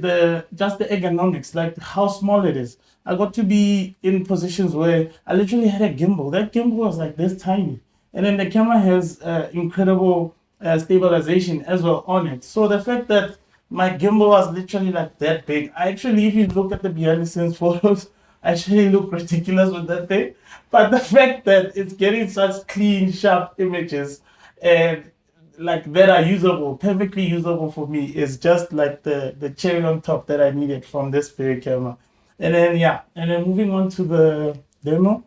S3: just the ergonomics, like how small it is. I got to be in positions where I literally had a gimbal. That gimbal was like this tiny. And then the camera has incredible stabilization as well on it. So the fact that my gimbal was literally like that big, actually, if you look at the behind the scenes photos, I actually look ridiculous with that thing. But the fact that it's getting such clean, sharp images and like that are usable, perfectly usable for me, is just like the cherry on top that I needed from this very camera. And then moving on to the demo.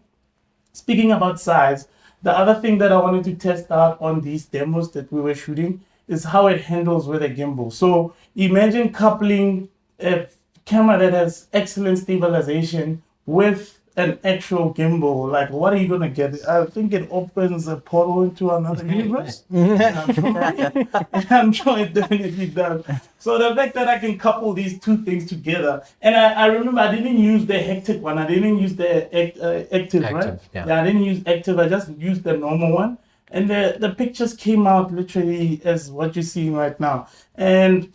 S3: Speaking about size, the other thing that I wanted to test out on these demos that we were shooting is how it handles with a gimbal. So imagine coupling a camera that has excellent stabilization with an actual gimbal. Like, what are you gonna get? I think it opens a portal into another universe. I'm sure it definitely does. So the fact that I can couple these two things together, and I remember I didn't use the hectic one. I didn't use the active, right?
S4: Yeah.
S3: I didn't use active. I just used the normal one, and the pictures came out literally as what you're seeing right now. And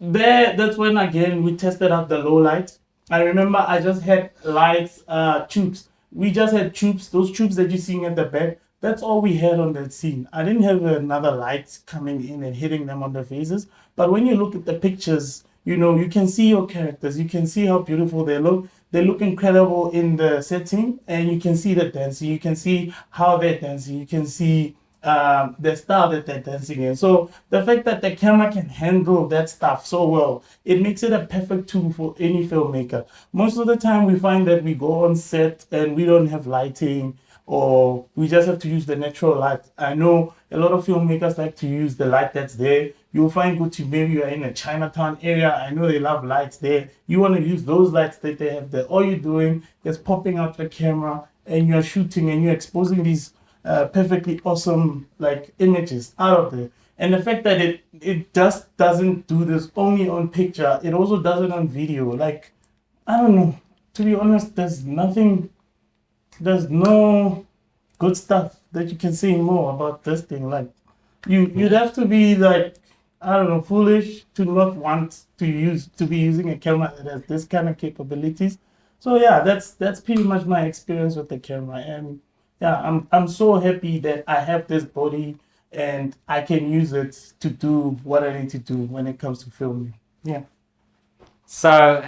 S3: that's when again we tested out the low light. I remember I just had lights, tubes. We just had tubes, those tubes that you're seeing at the back. That's all we had on that scene. I didn't have another light coming in and hitting them on their faces. But when you look at the pictures, you know, you can see your characters. You can see how beautiful they look. They look incredible in the setting, and you can see the dancing. You can see how they're dancing. You can see the style that they're dancing in. So the fact that the camera can handle that stuff so well, it makes it a perfect tool for any filmmaker. Most of the time we find that we go on set and we don't have lighting, or we just have to use the natural light. I know a lot of filmmakers like to use the light that's there. You'll find maybe you're in a Chinatown area. I know they love lights there. You want to use those lights that they have there. All you're doing is popping out the camera and you're shooting and you're exposing these perfectly awesome like images out of there. And the fact that it just doesn't do this only on picture, it also does it on video. Like, I don't know, to be honest, there's no good stuff that you can say more about this thing. Like, you'd have to be like, I don't know, foolish to not want to be using a camera that has this kind of capabilities. So yeah, that's pretty much my experience with the camera. And yeah, I'm so happy that I have this body and I can use it to do what I need to do when it comes to filming. Yeah.
S2: So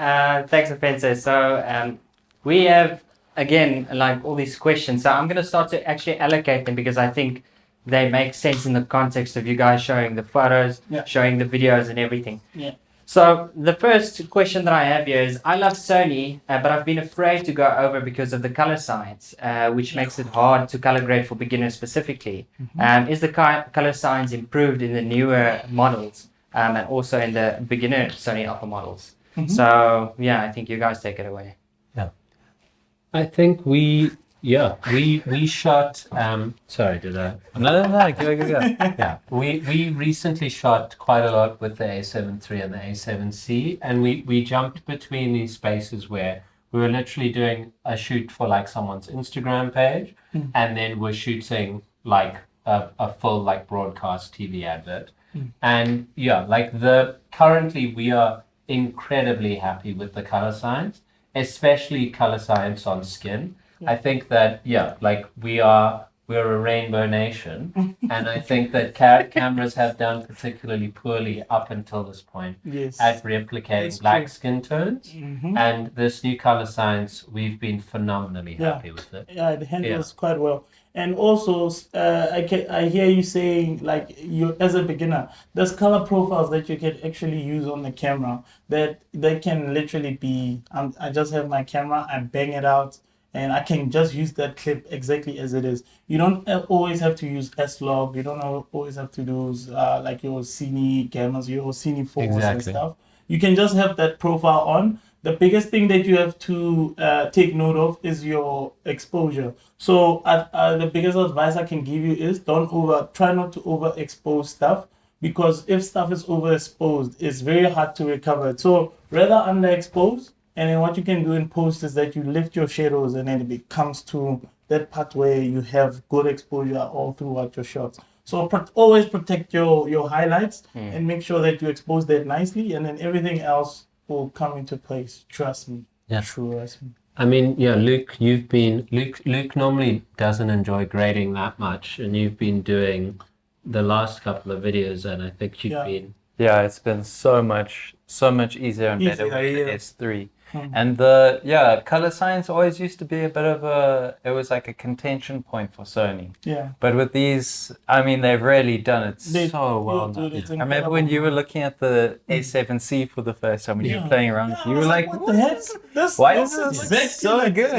S2: thanks, Ofentse. So we have again like all these questions. So I'm going to start to actually allocate them because I think they make sense in the context of you guys showing the photos, showing the videos and everything.
S3: Yeah.
S2: So the first question that I have here is, I love Sony, but I've been afraid to go over because of the color science, which makes it hard to color grade for beginners specifically. Is the color science improved in the newer models and also in the beginner Sony Alpha models? So yeah, I think you guys take it away.
S4: Yeah, I think we shot. Sorry, did I?
S5: No, go.
S4: Yeah, we recently shot quite a lot with the A7 III and the A7C, and we jumped between these spaces where we were literally doing a shoot for like someone's Instagram page, and then we're shooting like a full like broadcast TV advert. And yeah, like currently we are incredibly happy with the color science, especially color science on skin. I think that like we're a rainbow nation, and I think that cameras have done particularly poorly up until this point at replicating black skin tones. And this new color science, we've been phenomenally happy with it.
S3: Yeah, it handles quite well. And also, I hear you saying, like, you as a beginner, there's color profiles that you can actually use on the camera that can literally be, I just have my camera, I bang it out, and I can just use that clip exactly as it is. You don't always have to use S-Log. You don't always have to do like your Cine cameras, your Cine 4s and stuff. You can just have that profile on. The biggest thing that you have to take note of is your exposure. So the biggest advice I can give you is try not to overexpose stuff, because if stuff is overexposed, it's very hard to recover it. So rather underexpose, and then what you can do in post is that you lift your shadows, and then it comes to that part where you have good exposure all throughout your shots. So always protect your highlights and make sure that you expose that nicely, and then everything else will come into place. Trust me. Trust me.
S4: I mean, Luke, Luke normally doesn't enjoy grading that much, and you've been doing the last couple of videos, and I think you've been...
S5: Yeah, it's been so much easier and better with the S3. And color science always used to be a bit of it was like a contention point for Sony. Yeah. But with these, I mean, they've really done it so well. Dude, I remember when you were looking at the A7C for the first time, when you were playing around, you were like,
S3: what the heck?
S5: Why is this so good?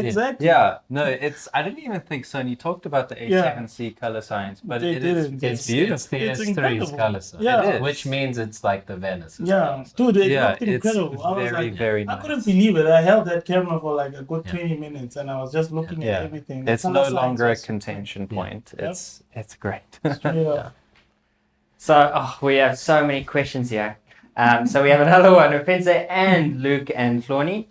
S3: Exactly.
S5: Yeah. No, I didn't even think Sony talked about the A7C color science, but it's beautiful.
S4: It's the S3's color science.
S5: Yeah.
S4: Which means it's like the Venice.
S3: Yeah. Dude, it looked incredible.
S5: It's very nice.
S3: I couldn't believe it. I held that camera for like a good 20 minutes, and I was just looking at everything.
S5: It's no longer a contention point. It's great.
S2: So we have so many questions here. So we have another one, Ofentse and Luke and Florny.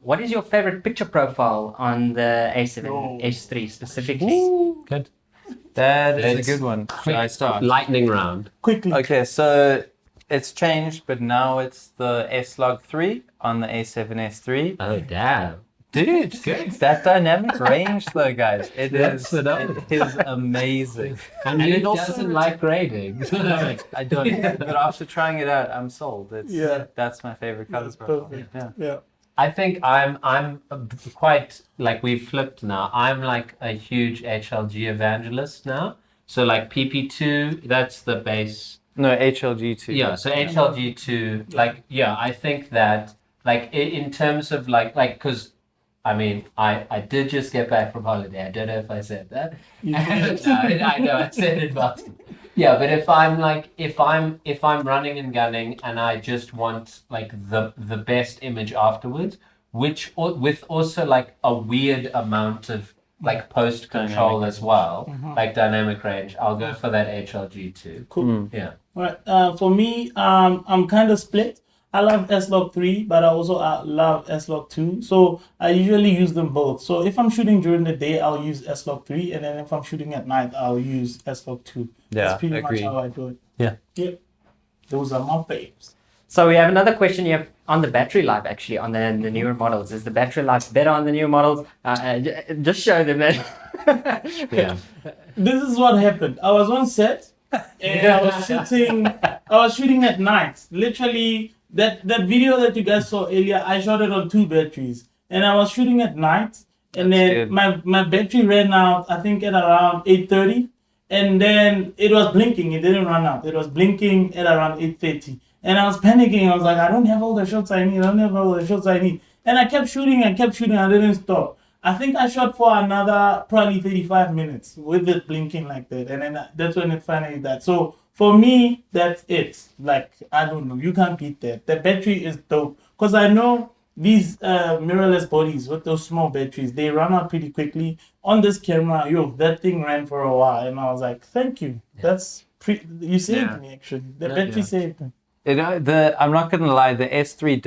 S2: What is your favorite picture profile on the A7 S3 specifically?
S5: Ooh. Good. That is a good one. Should I start?
S4: Lightning round.
S3: Quickly.
S5: Okay, so it's changed, but now it's the S-Log 3 on the A7S3.
S4: Oh, damn.
S5: Dude, good. That dynamic range though, guys, it is amazing.
S4: And it doesn't like grading.
S5: I don't, but after trying it out, I'm sold. That's my favorite color profile.
S3: Yeah.
S4: I think I'm quite, like, we've flipped now. I'm like a huge HLG evangelist now. So like PP2, that's the base.
S5: No, HLG2.
S4: Yeah, so HLG2, like, I think that, like, in terms of, like, because, I mean, I did just get back from holiday. I don't know if I said that. I know, I said it, but, but if I'm running and gunning and I just want, like, the best image afterwards, with also, like, a weird amount of, like, post control as well, like dynamic range, I'll go for that HLG2.
S3: Cool. Yeah. All right. For me, I'm kind of split. I love S-Log 3, but I also love S-Log 2. So I usually use them both. So if I'm shooting during the day, I'll use S-Log 3, and then if I'm shooting at night, I'll use S-Log 2.
S5: Yeah,
S3: that's pretty much how I do it.
S5: Yeah.
S3: Yep. Those are my faves.
S2: So we have another question here on the battery life, actually, on the newer models. Is the battery life better on the newer models? Just show them that.
S3: This is what happened. I was on set, and I was shooting at night. Literally, that video that you guys saw earlier, I shot it on 2 batteries. And I was shooting at night, and then my battery ran out, I think at around 8:30. And then it was blinking. It didn't run out. It was blinking at around 8:30. And I was panicking. I was like, I don't have all the shots I need. And I kept shooting. I didn't stop. I think I shot for another probably 35 minutes with it blinking like that. And then that's when it finally died. So for me, that's it. Like, I don't know. You can't beat that. The battery is dope. Because I know these mirrorless bodies with those small batteries, they run out pretty quickly. On this camera, that thing ran for a while. And I was like, thank you. You saved me, actually. The battery saved me.
S5: I'm not gonna lie, the S3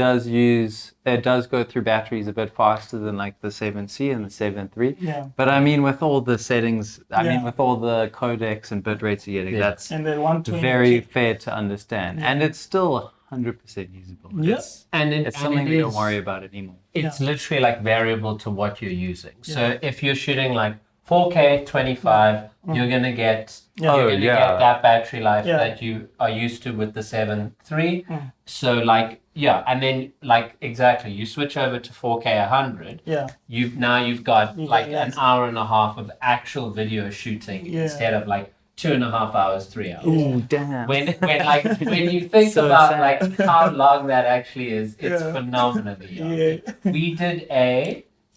S5: does go through batteries a bit faster than like the 7C and the 7.3.
S3: Yeah.
S5: But I mean, with all the settings, I mean,
S3: Yeah.
S5: with all the codecs and bit rates you're getting, that's
S3: And then 120.
S5: very fair to understand, and it's still 100% usable.
S3: Yeah.
S5: It's
S4: And
S5: something
S4: it
S5: we don't
S4: is-
S5: worry about anymore.
S4: It's literally like variable to what you're using. So if you're shooting like 4K 25, you're gonna get
S3: Yeah.
S4: get that battery life
S3: Yeah.
S4: that you are used to with the 7.3. So like and then like exactly, you switch over to 4K 100.
S3: Yeah.
S4: You've got
S3: You
S4: like
S3: get
S4: an hour and a half of actual video shooting
S3: Yeah.
S4: instead of like 2.5 hours, 3 hours.
S5: Ooh, damn.
S4: When when you think
S5: So
S4: about
S5: sad.
S4: like how long that actually is, it's
S3: Yeah.
S4: phenomenally long.
S3: Yeah.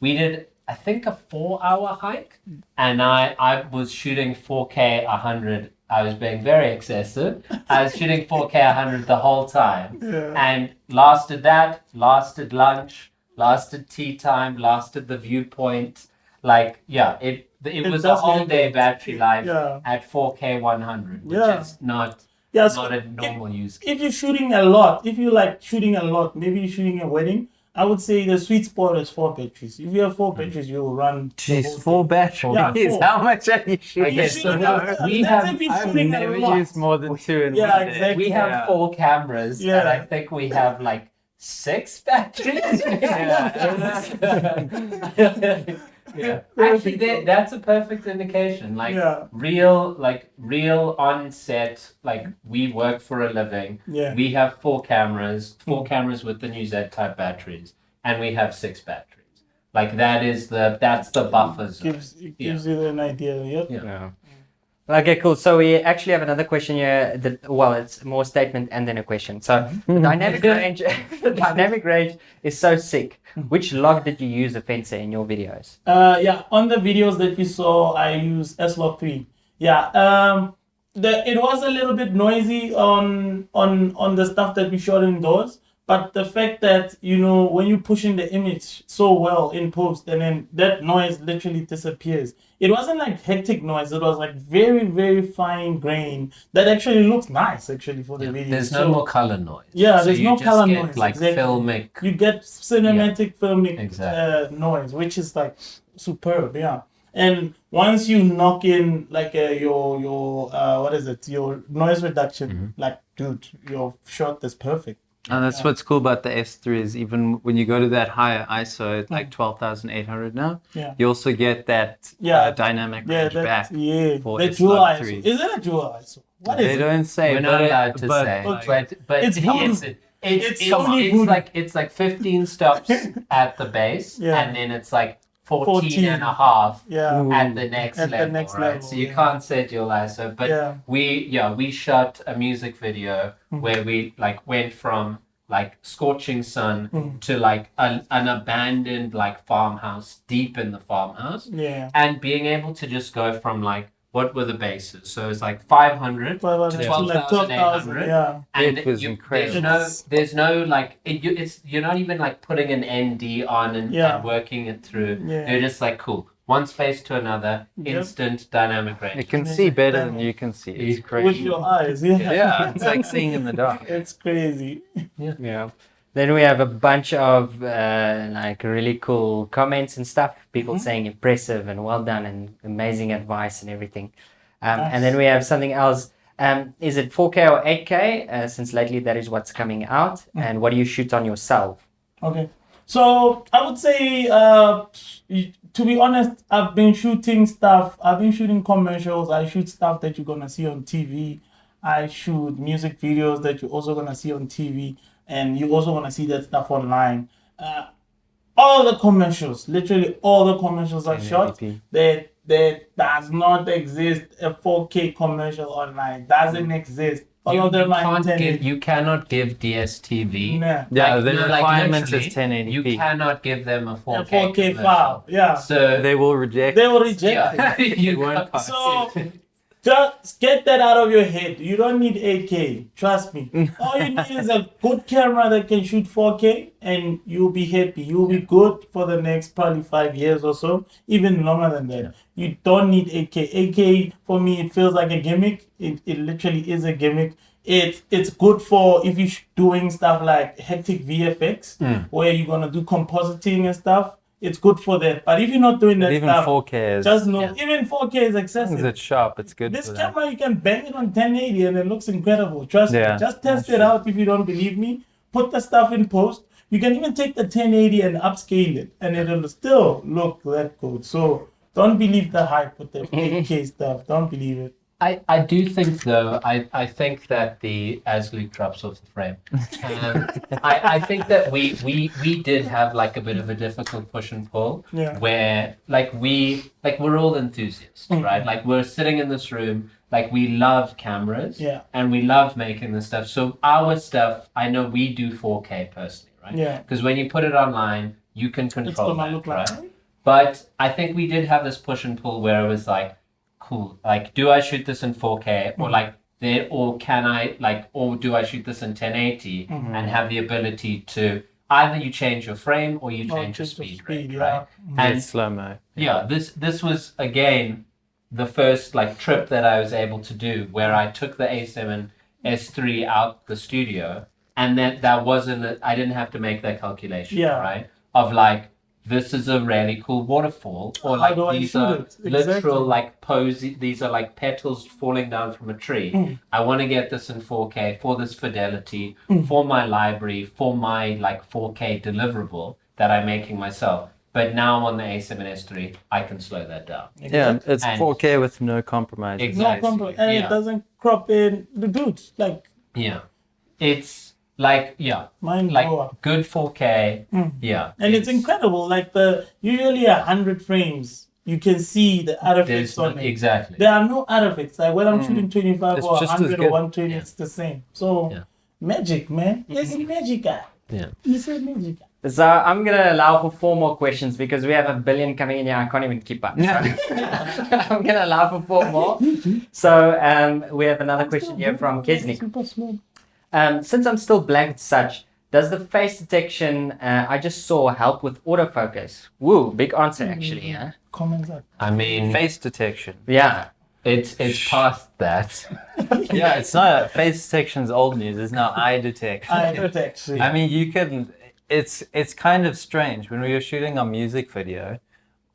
S4: We did I think a 4-hour hike, and I was shooting 4K 100. I was being very excessive. I was shooting 4K 100 the whole time, and lasted lunch, lasted tea time, lasted the viewpoint. Like it was a
S3: does
S4: whole
S3: really
S4: day
S3: good.
S4: battery life
S3: Yeah.
S4: at 4K 100, which
S3: Yeah.
S4: is not
S3: So
S4: a normal use.
S3: if you're shooting a lot, if you like shooting a lot, maybe you're shooting a wedding, I would say the sweet spot is 4 batteries. If you have 4 batteries, you'll run. the
S5: Jeez,
S3: whole
S5: 4
S3: thing.
S5: batteries.
S3: Yeah, 4.
S5: How much are you shooting?
S4: Okay,
S3: If
S4: so
S3: you're shooting a-
S4: we
S3: that's
S4: have-
S3: if you're
S5: I've
S3: shooting a
S5: never
S3: lot.
S5: used more than 2 in
S3: Yeah,
S5: one day.
S3: exactly.
S4: We have
S5: Yeah.
S4: 4 cameras, and
S3: Yeah.
S4: I think we have like 6 batteries. Yeah. Actually, that's a perfect indication. Like
S3: Yeah.
S4: real on set. Like we work for a living.
S3: Yeah.
S4: We have 4 cameras with the new Z-type batteries, and we have 6 batteries. Like that's the buffer zone.
S3: It gives you an idea. Yep.
S4: Yeah.
S2: Yeah. Okay, cool. So we actually have another question here. It's more statement and then a question. So the dynamic range, the dynamic range is so sick. Which log did you use, Ofentse, in your videos?
S3: On the videos that you saw, I used S-Log3. Yeah. It was a little bit noisy on the stuff that we shot indoors. But the fact that, when you're pushing the image so well in post and then that noise literally disappears. It wasn't like hectic noise. It was like very, very fine grain that actually looks nice actually for the video.
S4: There's no more color noise.
S3: Yeah,
S4: So
S3: there's
S4: you
S3: no
S4: just
S3: color
S4: get,
S3: noise.
S4: like
S3: Exactly.
S4: filmic.
S3: You get cinematic filmic
S4: Exactly.
S3: noise, which is like superb, yeah. And once you knock in like your your noise reduction, like dude, your shot is perfect.
S5: And that's what's cool about the S3 is even when you go to that higher ISO at like 12,800 now,
S3: Yeah.
S5: you also get that dynamic range back.
S3: Yeah,
S5: for
S3: the
S5: S
S3: dual
S5: Log
S3: ISO.
S5: 3.
S3: Is it a dual ISO? What is
S5: They
S3: it?
S5: don't say,
S4: We're
S5: but
S4: not
S5: it-
S4: allowed to
S5: but-
S4: say,
S3: okay.
S4: but
S3: It's
S4: yes, it's
S3: Sony
S4: it's like 15 stops at the base,
S3: Yeah.
S4: and then it's like 14
S3: 14.
S4: and a half
S3: Yeah.
S4: at the next
S3: At the
S4: level,
S3: next
S4: right?
S3: level,
S4: So you
S3: yeah.
S4: can't set your ISO, but
S3: Yeah.
S4: we shot a music video where we like went from like scorching sun to like an abandoned like farmhouse deep in the farmhouse,
S3: Yeah.
S4: and being able to just go from like what were the bases? So it's like 500 to 12,800.
S3: Yeah.
S4: And
S5: It was incredible.
S4: there's no like you're not even like putting an ND on and working it through.
S3: Yeah.
S4: You're just like cool, one space to another, instant dynamic range.
S5: It can see better than you can see. It's crazy.
S3: With your eyes, yeah.
S5: Yeah, it's like seeing in the dark.
S3: It's crazy.
S2: Yeah. Then we have a bunch of like really cool comments and stuff. People saying impressive and well done and amazing advice and everything. And then we have something else. Is it 4K or 8K? Since lately that is what's coming out. And what do you shoot on yourself?
S3: Okay. So I would say, to be honest, I've been shooting stuff. I've been shooting commercials. I shoot stuff that you're going to see on TV. I shoot music videos that you're also going to see on TV. And you also want to see that stuff online. All the commercials, literally all the commercials I've shot, there does not exist a 4K commercial online. Doesn't exist. All of them are intended.
S4: You cannot give DSTV.
S3: Nah.
S5: Yeah,
S4: Like,
S5: the
S4: no, like,
S5: requirement
S4: literally,
S5: is 1080p.
S4: You cannot give them a
S3: A
S4: 4K,
S3: 4K
S4: commercial.
S3: file. Yeah.
S4: So
S5: They will reject.
S3: They will reject it.
S4: yeah, you
S5: won't
S4: can't-
S5: pass.
S3: So just get that out of your head. You don't need 8K. Trust me. All you need is a good camera that can shoot 4K and you'll be happy. You'll be good for the next probably 5 years or so, even longer than that. You don't need 8K. 8K for me, it feels like a gimmick. It literally is a gimmick. it's good for if you're doing stuff like hectic VFX, where you're gonna do compositing and stuff. It's good for that. But if you're not doing that
S5: Even
S3: stuff,
S5: 4K is,
S3: just know even 4K is
S5: as long as
S3: excessive.
S5: it's sharp, it's good
S3: This
S5: for that.
S3: camera, you can bang it on 1080 and it looks incredible. Trust me.
S5: Yeah,
S3: Just
S5: that's
S3: test it out if you don't believe me. Put the stuff in post. You can even take the 1080 and upscale it and it'll still look that good. So don't believe the hype with the 8K stuff. Don't believe it.
S4: I do think though, I think that as Luke drops off the frame, I think that we did have like a bit of a difficult push and pull, where we're all enthusiasts, right? Like we're sitting in this room, like we love cameras, and we love making this stuff. So our stuff, I know we do 4K personally, right?
S3: Yeah.
S4: Because when you put it online, you can control
S3: gonna
S4: that,
S3: look like
S4: right? But I think we did have this push and pull where it was like, cool, like do I shoot this in 4K or do I shoot this in 1080 and have the ability to either you change your frame or you change your speed rate, right?
S5: And slow-mo.
S4: Yeah, this was again the first like trip that I was able to do where I took the A7 S3 out the studio, and that wasn't I didn't have to make that calculation, right? Of like, this is a really cool waterfall, or like these are literal like these are like petals falling down from a tree. I want to get this in 4K for this fidelity, for my library, for my like 4K deliverable that I'm making myself. But now on the A7S3, I can slow that down.
S5: Yeah, it's 4K with no compromise.
S3: No compromise. And it doesn't crop in the dudes. Like,
S4: it's like,
S3: mind
S4: like
S3: blower.
S4: good 4K.
S3: And it's incredible. Like usually 100 frames, you can see the artifacts on it.
S4: Exactly.
S3: There are no artifacts. Like when I'm shooting 25
S5: It's
S3: or
S5: just as
S3: 100 or
S5: good.
S3: 120, it's the same. So magic, man. It's magic guy.
S4: Yeah.
S3: It's a magic guy.
S2: So I'm gonna allow for 4 more questions because we have a billion coming in here. I can't even keep up. So I'm gonna allow for 4 more. So we have another question here from Kesnik.
S3: Super slow.
S2: Since I'm still blank such, does the face detection I just saw help with autofocus? Woo, big answer actually, yeah.
S3: Comments up.
S4: I mean,
S5: Face detection.
S2: Yeah.
S4: it's past that.
S5: Yeah, it's not face detection's old news. It's now eye detection.
S3: Eye detection.
S5: I mean, you can. It's kind of strange. When we were shooting our music video,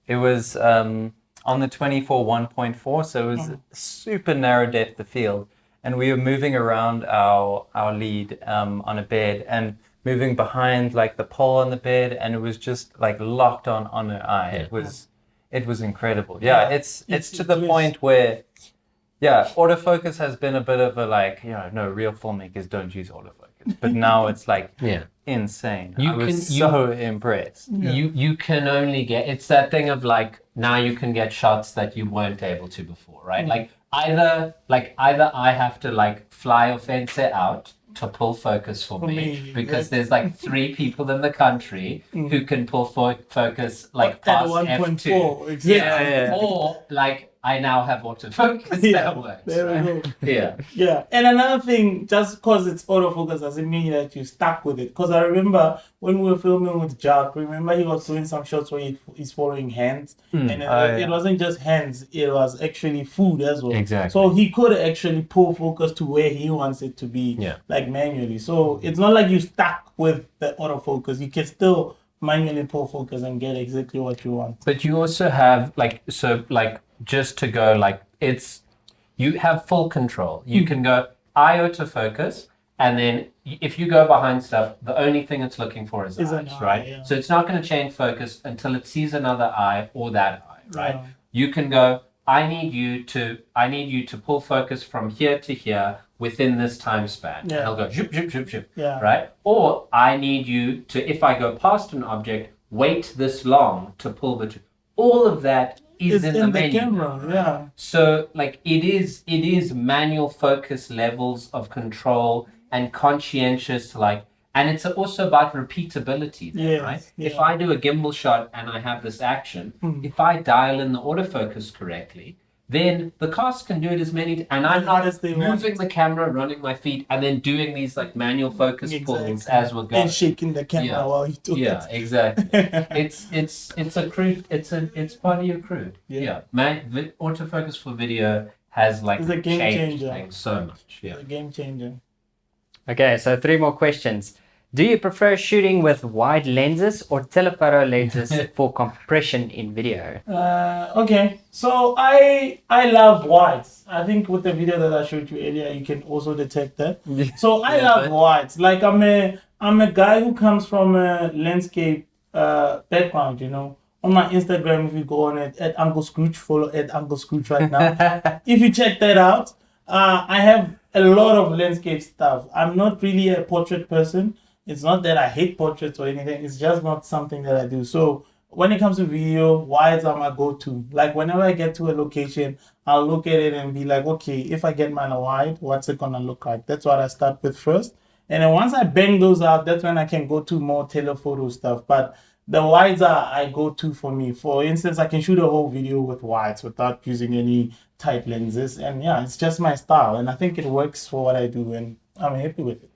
S5: it was on the 24 1.4, so it was super narrow depth of field, and we were moving around our lead on a bed and moving behind like the pole on the bed, and it was just like locked on her eye. It was incredible. Yeah, it's to the point where autofocus has been a bit of a like, no, real filmmakers don't use autofocus, but now it's like insane. I was so impressed.
S4: You can only get, it's that thing of like, now you can get shots that you weren't able to before, right? Like either I have to like fly Ofentse out to pull focus for me because there's like 3 people in the country who can pull focus like past F2.
S3: Exactly.
S4: Or like I now have autofocus that works.
S3: There we go.
S4: Yeah.
S3: And another thing, just because it's autofocus doesn't mean that you're stuck with it. Because I remember when we were filming with Jack, remember he was doing some shots where he's following hands. And it wasn't just hands, it was actually food as well.
S4: Exactly.
S3: So he could actually pull focus to where he wants it to be, like manually. So it's not like you're stuck with the autofocus. You can still manually pull focus and get exactly what you want.
S4: But you also have just to go like you have full control. You can go eye autofocus, and then if you go behind stuff, the only thing it's looking for is eyes, right?
S3: Yeah.
S4: So it's not going to change focus until it sees another eye or that eye, right? You can go, I need you to pull focus from here to here within this time span. And I'll go zip, zip, zip, zip, right? Or I need you to, if I go past an object, wait this long to pull all of that is in the menu.
S3: Camera,
S4: So like it is manual focus levels of control and conscientious like, and it's also about repeatability there, right? If I do a gimbal shot and I have this action, if I dial in the autofocus correctly, then the cast can do it as many and I'm not moving the camera, running my feet, and then doing these like manual focus pulls as we're going.
S3: And shaking the camera while you do it.
S4: Yeah, exactly. it's a crude, it's part of your crude. Autofocus for video has like
S3: It's a game
S4: changed
S3: changer.
S4: things so much.
S3: It's
S4: Yeah.
S3: a game changer.
S2: Okay, so 3 more questions. Do you prefer shooting with wide lenses or telephoto lenses for compression in video?
S3: Okay, so I love wides. I think with the video that I showed you earlier, you can also detect that. So I love wides. Like I'm a guy who comes from a landscape background. You know, on my Instagram, if you go on it at Uncle Scrooge, follow at Uncle Scrooge right now. If you check that out, I have a lot of landscape stuff. I'm not really a portrait person. It's not that I hate portraits or anything. It's just not something that I do. So when it comes to video, wides are my go-to. Like whenever I get to a location, I'll look at it and be like, okay, if I get mine a wide, what's it gonna look like? That's what I start with first. And then once I bang those out, that's when I can go to more telephoto stuff. But the wides are I go to for me. For instance, I can shoot a whole video with wides without using any tight lenses. And yeah, it's just my style. And I think it works for what I do and I'm happy with it.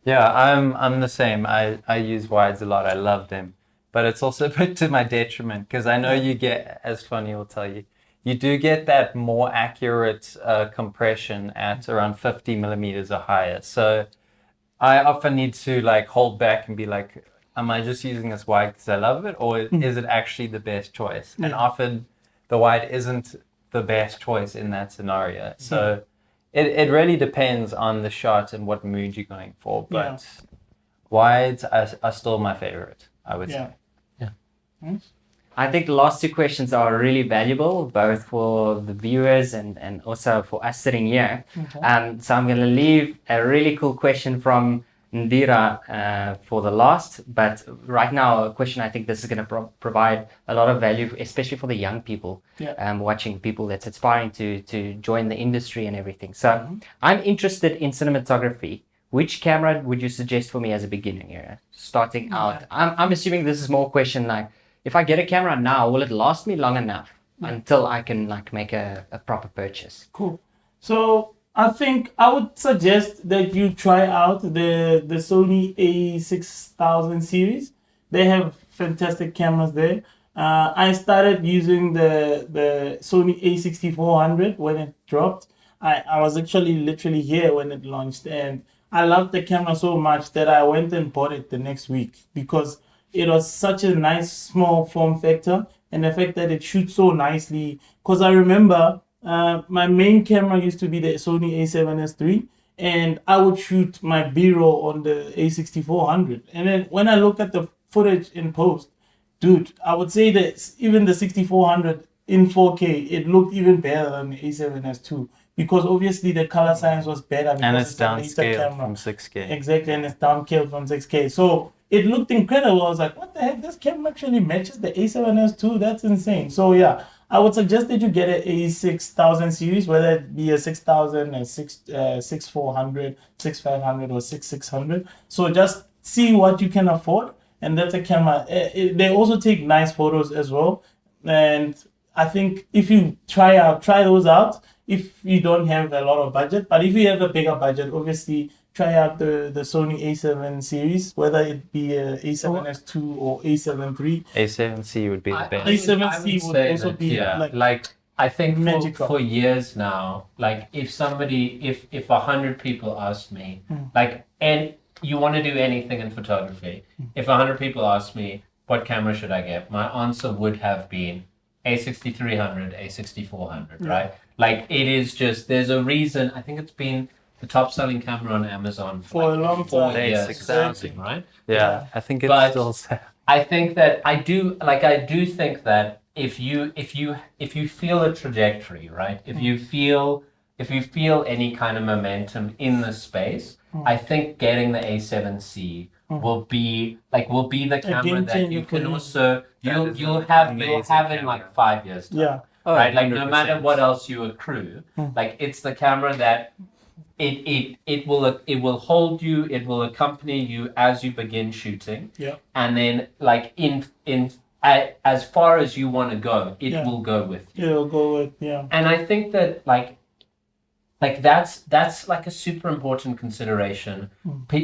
S5: Yeah, I'm the same. I use wides a lot. I love them. But it's also a bit to my detriment because I know you get, as Fonny will tell you, you do get that more accurate compression at around 50 millimeters or higher. So I often need to like hold back and be like, am I just using this wide because I love it, or is it actually the best choice? And often the wide isn't the best choice in that scenario. So it really depends on the shot and what mood you're going for. But wides are still my favorite, I would say.
S2: Yeah. I think the last 2 questions are really valuable, both for the viewers and also for us sitting here.
S3: Okay.
S2: So I'm going to leave a really cool question from Ndira for the last, but right now a question I think this is going to provide a lot of value, especially for the young people watching, people that's aspiring to join the industry and everything. So I'm interested in cinematography. Which camera would you suggest for me as a beginner here, starting out? I'm assuming this is more question like, if I get a camera now, will it last me long enough until I can like make a proper purchase?
S3: Cool. So I think I would suggest that you try out the Sony A6000 series. They have fantastic cameras there. I started using the Sony A6400 when it dropped. I was actually literally here when it launched, and I loved the camera so much that I went and bought it the next week because it was such a nice small form factor, and the fact that it shoots so nicely. Because I remember my main camera used to be the Sony A7S III, and I would shoot my B-roll on the A6400. And then when I look at the footage in post, dude, I would say that even the 6400 in 4K, it looked even better than the A7S II. Because obviously the color science was better. Because
S5: And it's downscaled from 6K.
S3: Exactly, and it's downscaled from 6K. So it looked incredible. I was like, what the heck? This camera actually matches the A7S II? That's insane. So yeah, I would suggest that you get an A6000 series, whether it be a 6000, a 6400, 6500, or 6600. So just see what you can afford. And that's a camera. They also take nice photos as well. And I think if you try those out, if you don't have a lot of budget. But if you have a bigger budget, obviously try out the Sony A7 series, whether it be a A7S II or A7 III.
S5: A7C would be the best.
S3: A7C would also be
S4: like I think
S3: magical.
S4: for years now, like if 100 people asked me, like, and you want to do anything in photography, if 100 people asked me what camera should I get, my answer would have been A6300, A6400, right? Like it is just, there's a reason. I think it's been the top selling camera on Amazon
S3: for
S4: like
S3: a long
S4: 4
S3: time.
S4: years,
S3: Exactly.
S4: right?
S5: Yeah, I think it's
S4: But
S5: still sad.
S4: I think that I do think that if you feel a trajectory, right? If you feel any kind of momentum in the space, I think getting the A7C will be the camera that you can also you'll have in like 5 years time.
S3: Yeah.
S4: Right, like no
S5: 100%.
S4: matter what else you accrue, like it's the camera that it will hold you, it will accompany you as you begin shooting, and then like in as far as you want to go, it will go with you.
S3: It'll go with
S4: And I think that like that's like a super important consideration.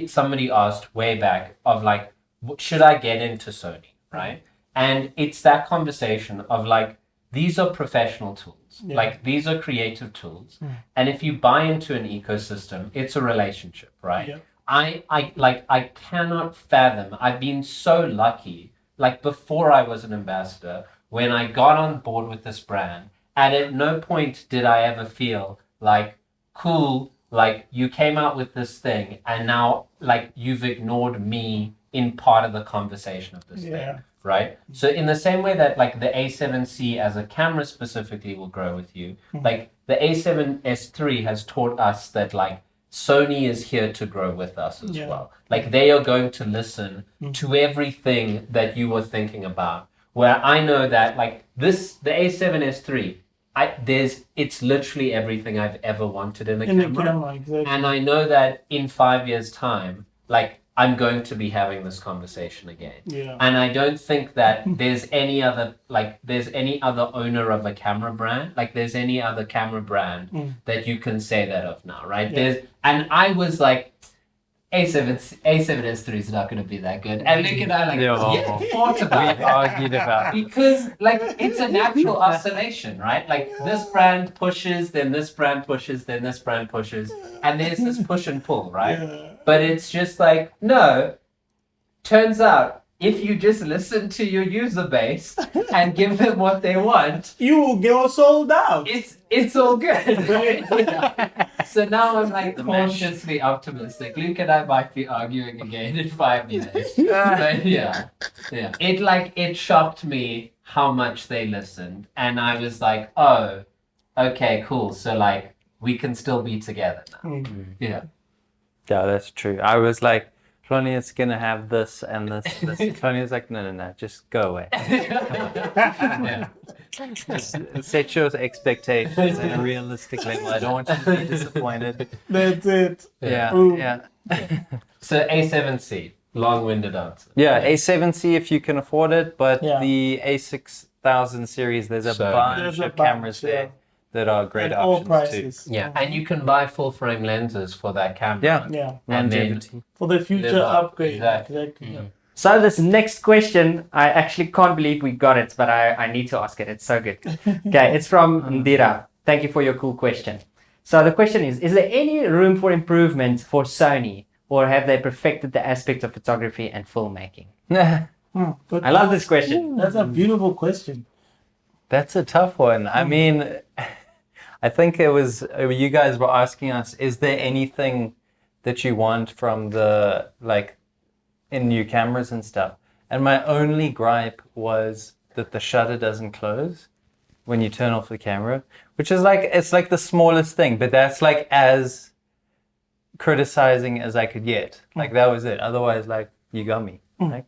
S4: Somebody asked way back of like, should I get into Sony, right? And it's that conversation of like, these are professional tools.
S3: Yeah.
S4: Like these are creative tools. And if you buy into an ecosystem, it's a relationship, right?
S3: Yeah.
S4: I cannot fathom. I've been so lucky. Like before I was an ambassador, when I got on board with this brand, and at no point did I ever feel like, cool, like you came out with this thing and now like you've ignored me in part of the conversation of this thing, right? So in the same way that like the A7C as a camera specifically will grow with you, like the A7S III has taught us that like Sony is here to grow with us as well. Like they are going to listen to everything that you were thinking about. Where I know that like this, the A7S III, it's literally everything I've ever wanted in a camera.
S3: Exactly.
S4: And I know that in 5 years' time, like I'm going to be having this conversation again.
S3: Yeah.
S4: And I don't think that there's any other owner of a camera brand, like there's any other camera brand that you can say that of now, right?
S3: Yeah.
S4: And I was like, A7S III is not going to be that good. And Nick and I fought about it.
S5: Argued about it.
S4: Because like it's a natural oscillation, right? Like this brand pushes, then this brand pushes, then this brand pushes, and there's this push and pull, right?
S3: Yeah.
S4: But it's just like, no, turns out if you just listen to your user base and give them what they want,
S3: you will get sold out.
S4: it's all good, right? So now I'm like cautiously optimistic. Luke and I might be arguing again in 5 years. But yeah. It shocked me how much they listened, and I was like, oh, okay, cool. So like we can still be together now. Yeah.
S5: Yeah, that's true. I was like, Flonia's gonna have this and this. Flonia's like, no, just go away.
S4: Yeah.
S5: Just set your expectations at a realistic level. I don't want you to be disappointed.
S3: That's it.
S5: Yeah.
S4: So A7C, long-winded answer.
S5: Yeah, A7C if you can afford it, but
S3: Yeah.
S5: the A6000 series, there's a
S4: So
S5: bunch
S3: There's a
S5: of cameras
S3: bunch,
S5: there that are great
S3: At all
S5: options
S3: prices.
S4: Yeah, and you can buy full-frame lenses for that camera.
S5: Yeah.
S3: Yeah.
S5: too.
S4: And then-
S5: Longevity.
S3: For the future
S4: Live up.
S3: upgrade.
S4: Exactly.
S2: So this next question, I actually can't believe we got it, but I need to ask it. It's so good. Okay, it's from Ndira. Thank you for your cool question. So the question is there any room for improvement for Sony, or have they perfected the aspect of photography and filmmaking?
S3: Good.
S2: I love this question.
S3: That's a beautiful question.
S5: That's a tough one. I mean, I think it was, you guys were asking us, is there anything that you want from the, like, in new cameras and stuff? And my only gripe was that the shutter doesn't close when you turn off the camera, which is like, it's like the smallest thing, but that's like as criticizing as I could get. Like that was it. Otherwise, like, you got me. Like,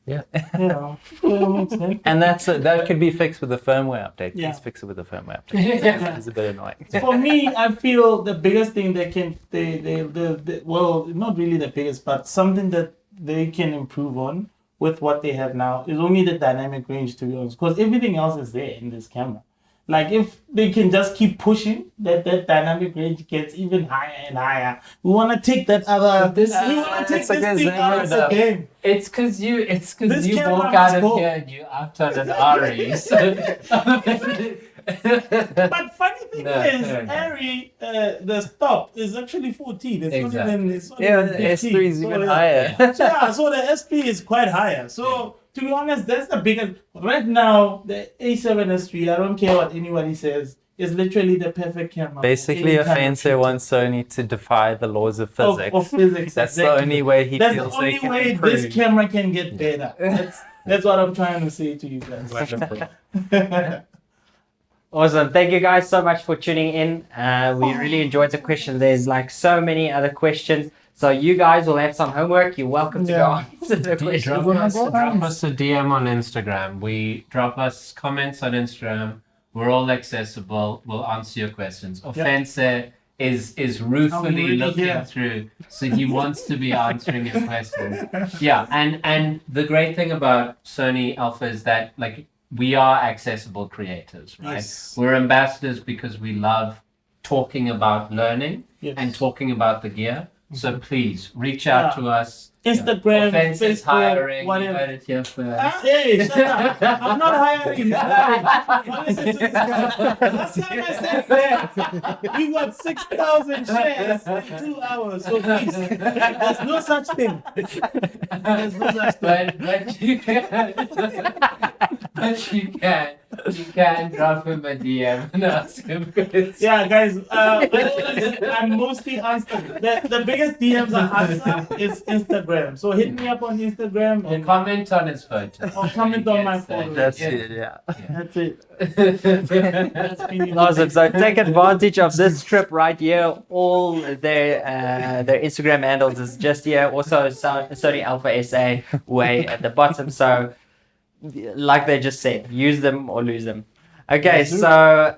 S3: Yeah, makes sense.
S5: and that could be fixed with a firmware update.
S3: Yeah.
S5: Please fix it with a firmware update. It's a bit annoying.
S3: For me, I feel the biggest thing well, not really the biggest, but something that they can improve on with what they have now is only the dynamic range, to be honest, because everything else is there in this camera. Like if they can just keep pushing, that dynamic range gets even higher and higher. We want to take that other. We want to take this thing out of the game.
S4: It's because you
S3: This
S4: walk
S3: camera
S4: out
S3: must
S4: of
S3: go.
S4: here and you act on an Ari. So
S3: But funny thing
S4: No,
S3: is,
S4: fair enough.
S3: Ari, the stop is actually 14. It's
S4: Exactly.
S3: not even. It's not
S5: Yeah,
S3: even
S5: the
S3: 15.
S5: S3 is
S3: So
S5: even
S3: it's-
S5: higher.
S3: So, yeah, so the SP is quite higher. So to be honest, that's the biggest. Right now, the A7S3, I don't care what anybody says, is literally the perfect camera.
S5: Basically,
S3: Any kind of
S5: Ofentse
S3: shooting.
S5: wants Sony to defy the laws of physics.
S3: Of physics.
S5: That's
S3: exactly.
S5: the only way he
S3: That's
S5: feels
S3: the
S5: they
S3: only
S5: can
S3: way
S5: improve.
S3: this camera can get better. That's what I'm trying to say to you guys.
S2: Awesome. Thank you guys so much for tuning in. We really enjoyed the question. There's like so many other questions. So you guys will have some homework. You're welcome to go
S3: Yeah.
S2: answer the questions.
S4: drop us a DM on Instagram. We drop us comments on Instagram. We're all accessible. We'll answer your questions. Ofentse is ruefully
S3: really
S4: looking
S3: here.
S4: through, so he wants to be answering your questions. Yeah, and the great thing about Sony Alpha is that like we are accessible creators, right?
S3: Yes.
S4: We're ambassadors because we love talking about learning
S3: Yes.
S4: and talking about the gear. So please reach out to us.
S3: Instagram,
S4: Ofentse is
S3: Facebook,
S4: hiring. You
S3: whatever.
S4: heard it here first.
S3: Hey, shut up. I'm not hiring. Don't listen to this guy. Last time I said that, we got 6,000 shares in 2 hours. So please, there's no such thing. There's no such thing.
S4: But you can. But you can drop him a DM and ask him questions.
S3: Yeah, guys, I'm mostly answering. The biggest DMs I answer is Instagram. So hit me up on Instagram
S4: Or
S3: and
S4: comment on his photo.
S3: or comment on my photo.
S5: That's it, yeah.
S3: That's it. That's pretty
S2: Awesome. So take advantage of this trip right here. All their Instagram handles is just here. Also, Sony Alpha SA way at the bottom. So, like they just said, use them or lose them. Okay, so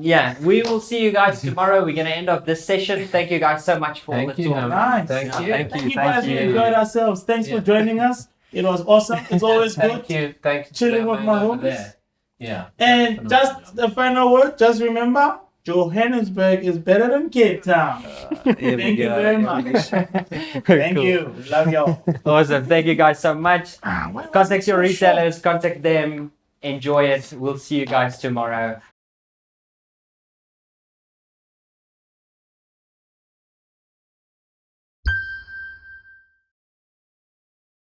S2: yeah, we will see you guys tomorrow. We're gonna end off this session. Thank you guys so much for all
S4: Thank
S2: the
S4: you,
S2: talk.
S4: Hamid.
S3: Nice.
S4: Thank you.
S3: Thank you guys. We enjoyed ourselves. Thanks for joining us. It was awesome. It's always good.
S4: Thank you.
S3: Chilling with my
S4: over
S3: homies.
S4: there. Yeah.
S3: And just the final word, just remember, Johannesburg is better than Cape Town. Thank you very much. Thank you. Love y'all.
S2: Awesome. Thank you guys so much. Contact your retailers, contact them, enjoy it. We'll see you guys tomorrow.